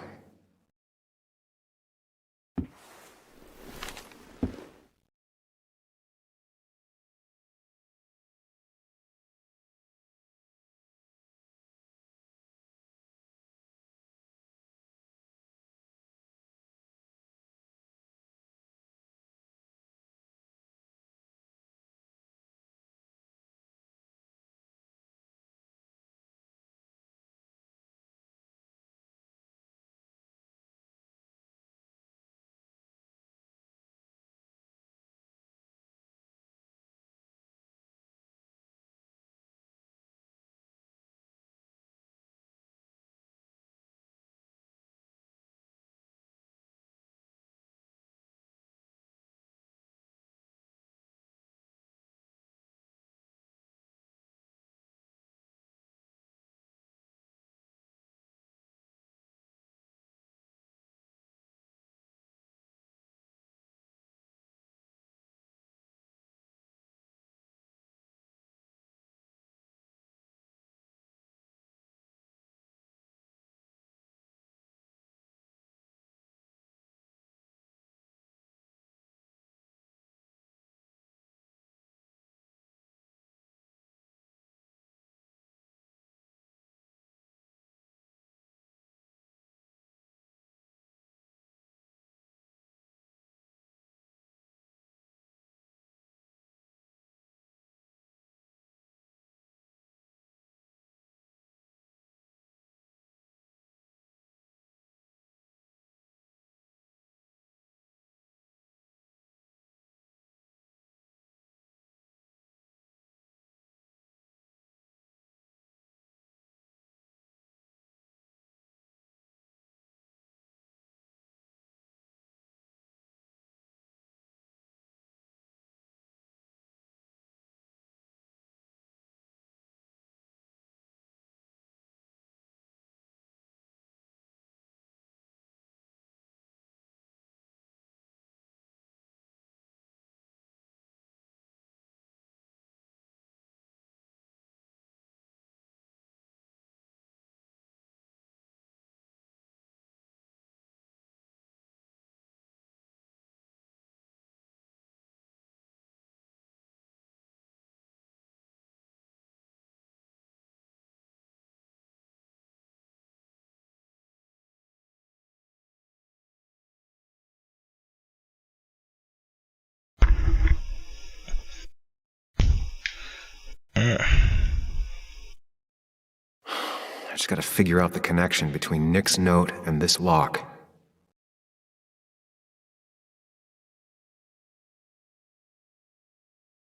I just gotta figure out the connection between Nick's note and this lock.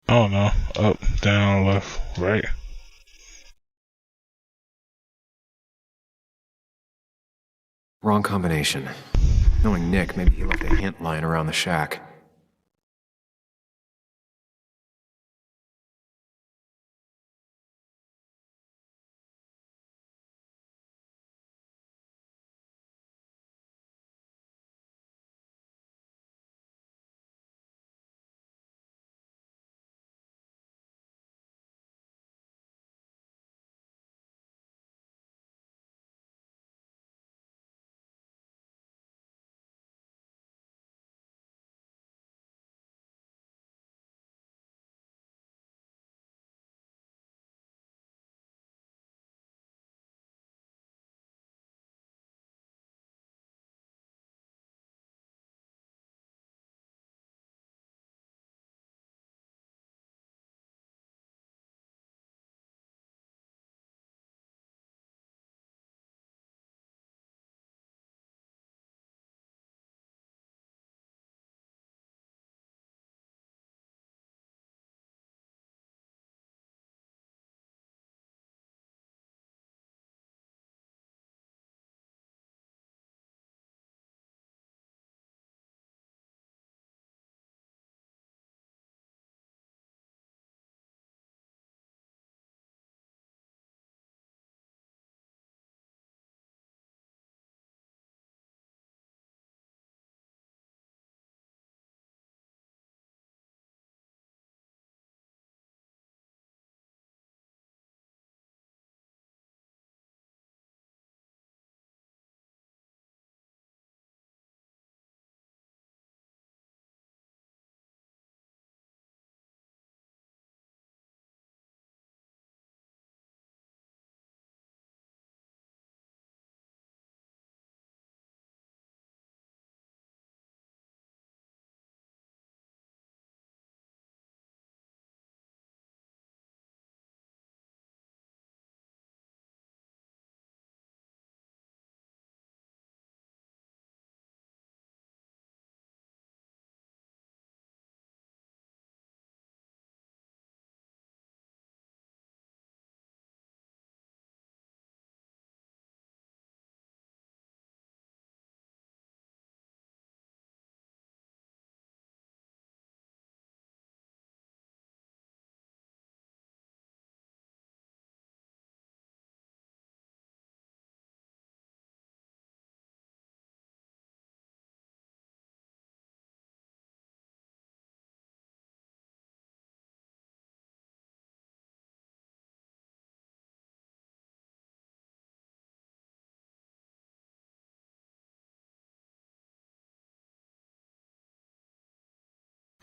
I don't know. Up, down, left, right. Wrong combination. Knowing Nick, maybe he left a hint lying around the shack.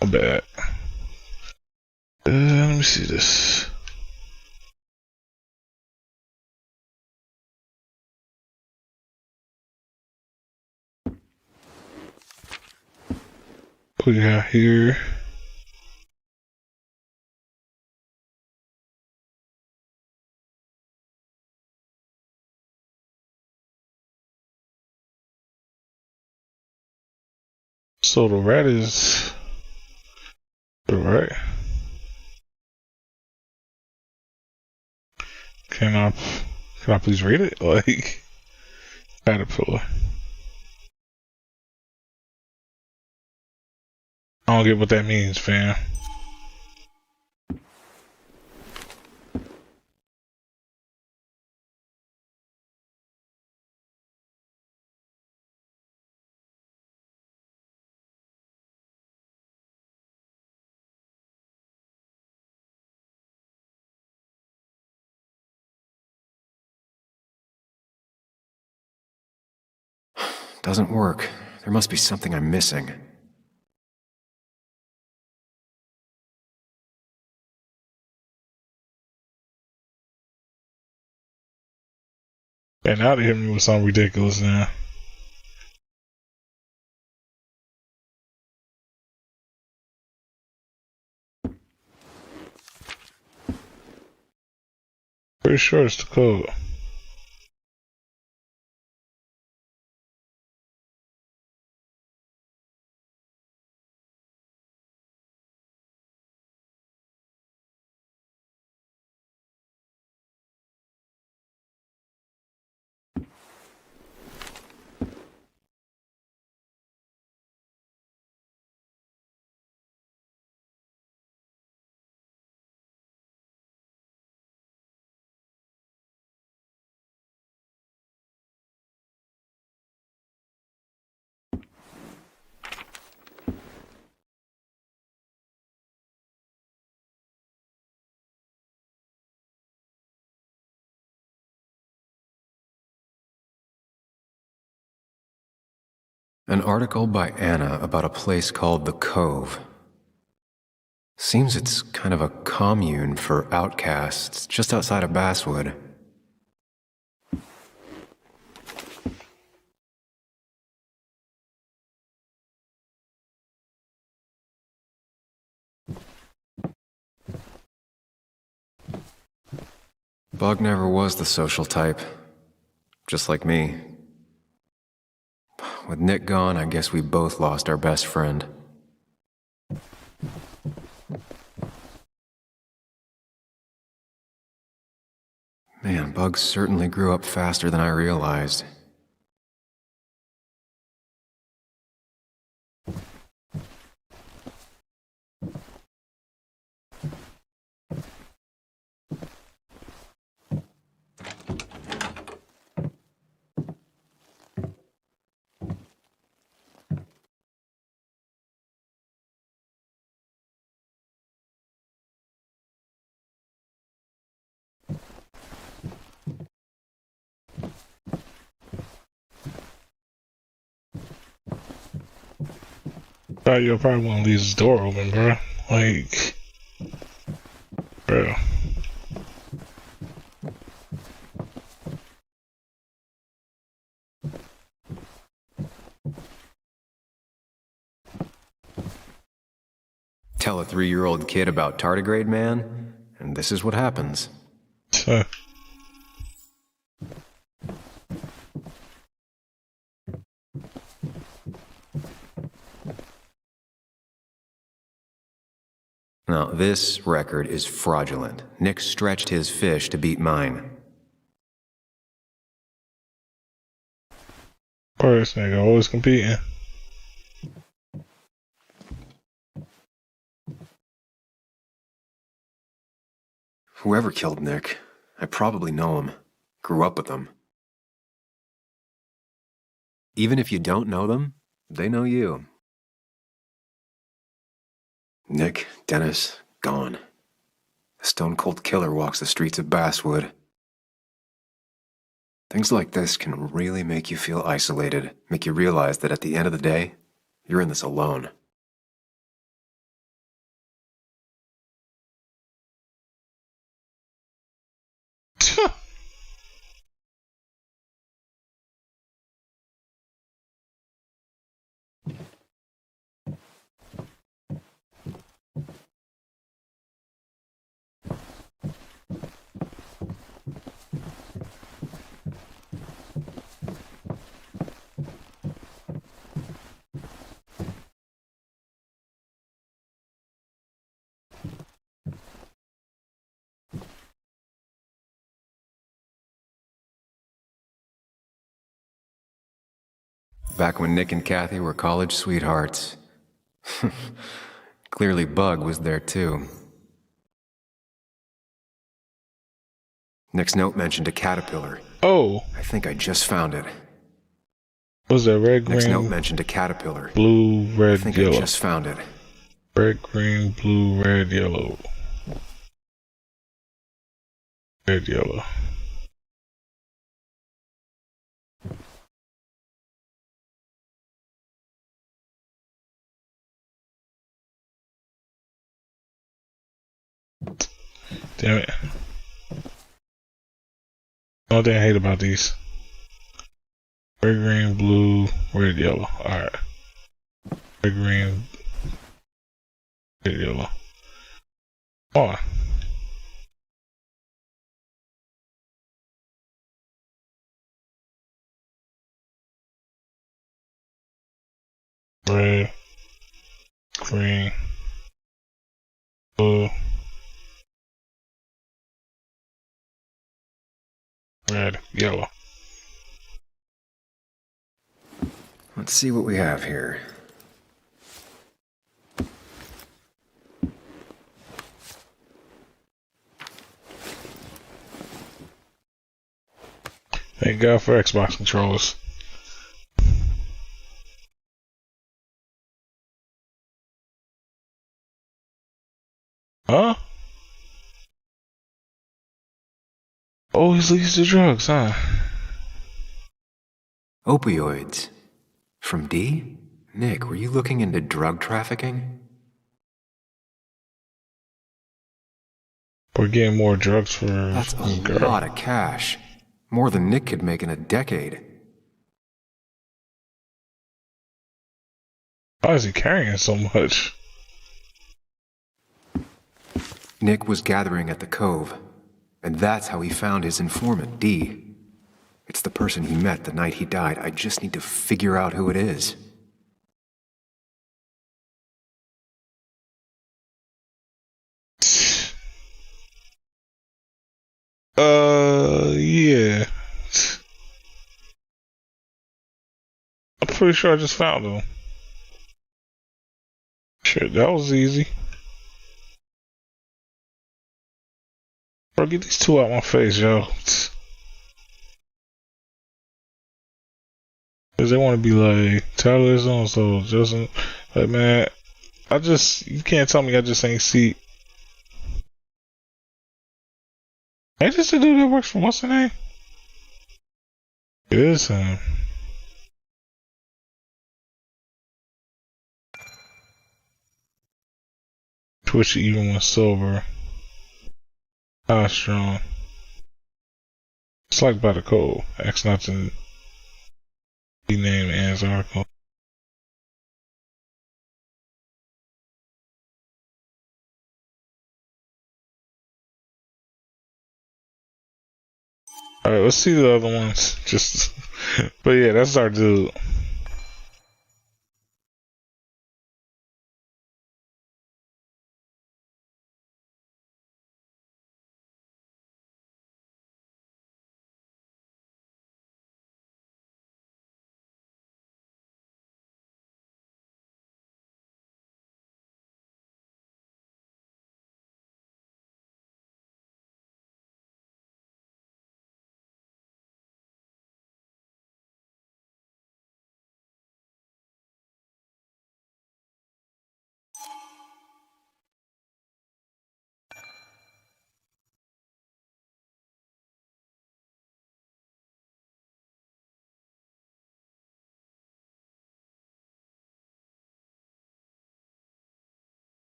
My bad. Let me see this. What we got here? So the rat is the right. Can I please read it? Like caterpillar. I don't get what that means, fam. Doesn't work. There must be something I'm missing. And now they hit me with something ridiculous now. Pretty sure it's the code. An article by Anna about a place called The Cove. Seems it's kind of a commune for outcasts just outside of Basswood. Bug never was the social type. Just like me. With Nick gone, I guess we both lost our best friend. Man, Bug certainly grew up faster than I realized. You'll probably want to leave this door open, bro. Like, bro. Tell a 3-year-old kid about tardigrade man, and this is what happens. Now, this record is fraudulent. Nick stretched his fish to beat mine. Of course, nigga, always competing. Whoever killed Nick, I probably know him. Grew up with him. Even if you don't know them, they know you. Nick, Dennis, gone. A stone-cold killer walks the streets of Basswood. Things like this can really make you feel isolated, make you realize that at the end of the day, you're in this alone. Back when Nick and Kathy were college sweethearts. Clearly Bug was there too. Nick's note mentioned a caterpillar. Oh. I think I just found it. Was that red, green? Nick's note mentioned a caterpillar. Blue, red, I think yellow. I just found it. Red, green, blue, red, yellow. Red, yellow. Damn it. One thing I hate about these. Red, green, blue, red, yellow. Alright. Red, green, red, yellow. Oh. Red, green, blue, red, yellow. Let's see what we have here. Thank God for Xbox controllers. Huh? Oh, he's leads to drugs, huh? Opioids. From D? Nick, were you looking into drug trafficking? We're getting more drugs for That's a this girl. lot of cash. More than Nick could make in a decade. Why is he carrying so much? Nick was gathering at the Cove, and that's how he found his informant, D. It's the person he met the night he died. I just need to figure out who it is. Yeah. I'm pretty sure I just found him. Shit, that was easy. Bro, get these two out my face, yo. Cause they want to be like, Tyler is on, so just like, man, you can't tell me I just ain't see. Ain't this the dude that works for what's the name? It is him. Twitch even when sober. How strong. It's like by the code. X not to be named Ann's article. Alright, let's see the other ones. Just, but yeah, that's our dude.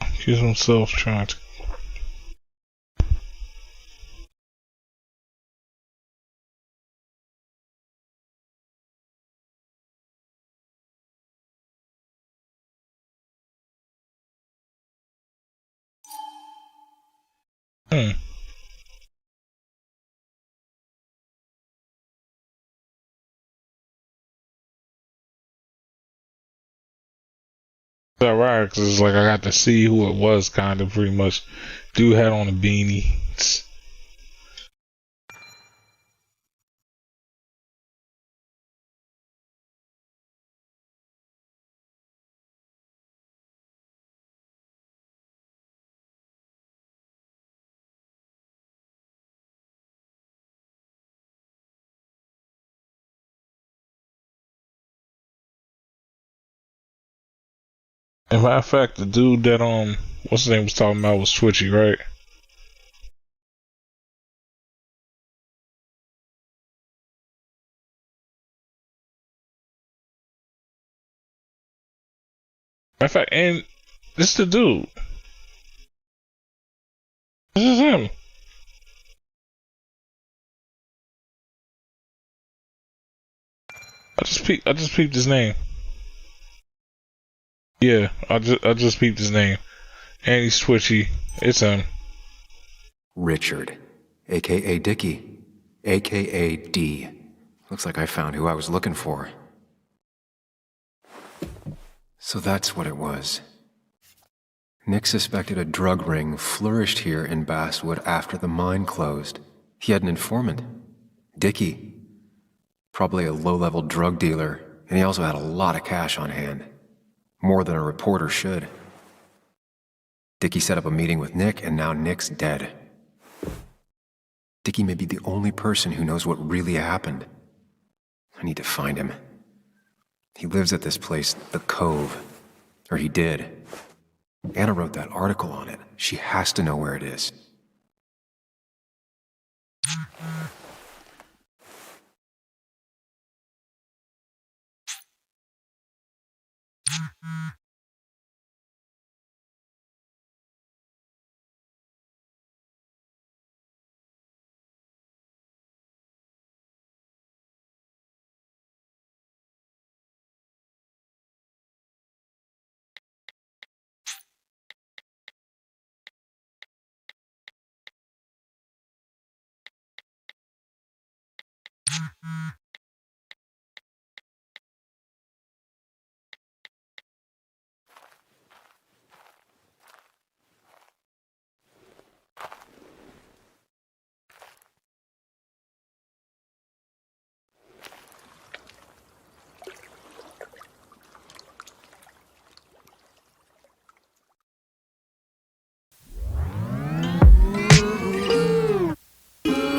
Accuse himself trying to. Hmm. It's alright, because it's like I got to see who it was, kind of, pretty much. Dude had on a beanie. As a matter of fact, the dude that what's his name was talking about was Twitchy, right? Matter of fact, and this is the dude. This is him. I just peeped his name. Yeah, I just peeped his name. And he's Twitchy. It's him. Richard, a.k.a. Dickie, a.k.a. D. Looks like I found who I was looking for. So that's what it was. Nick suspected a drug ring flourished here in Basswood after the mine closed. He had an informant, Dickie. Probably a low-level drug dealer, and he also had a lot of cash on hand. More than a reporter should. Dickie set up a meeting with Nick, and now Nick's dead. Dickie may be the only person who knows what really happened. I need to find him. He lives at this place, the Cove. Or he did. Anna wrote that article on it. She has to know where it is.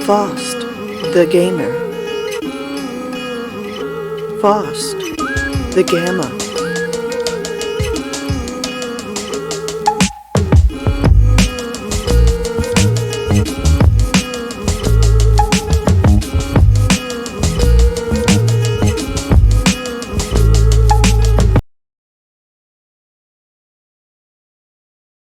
Faust, the gamer. Faust, the gamma.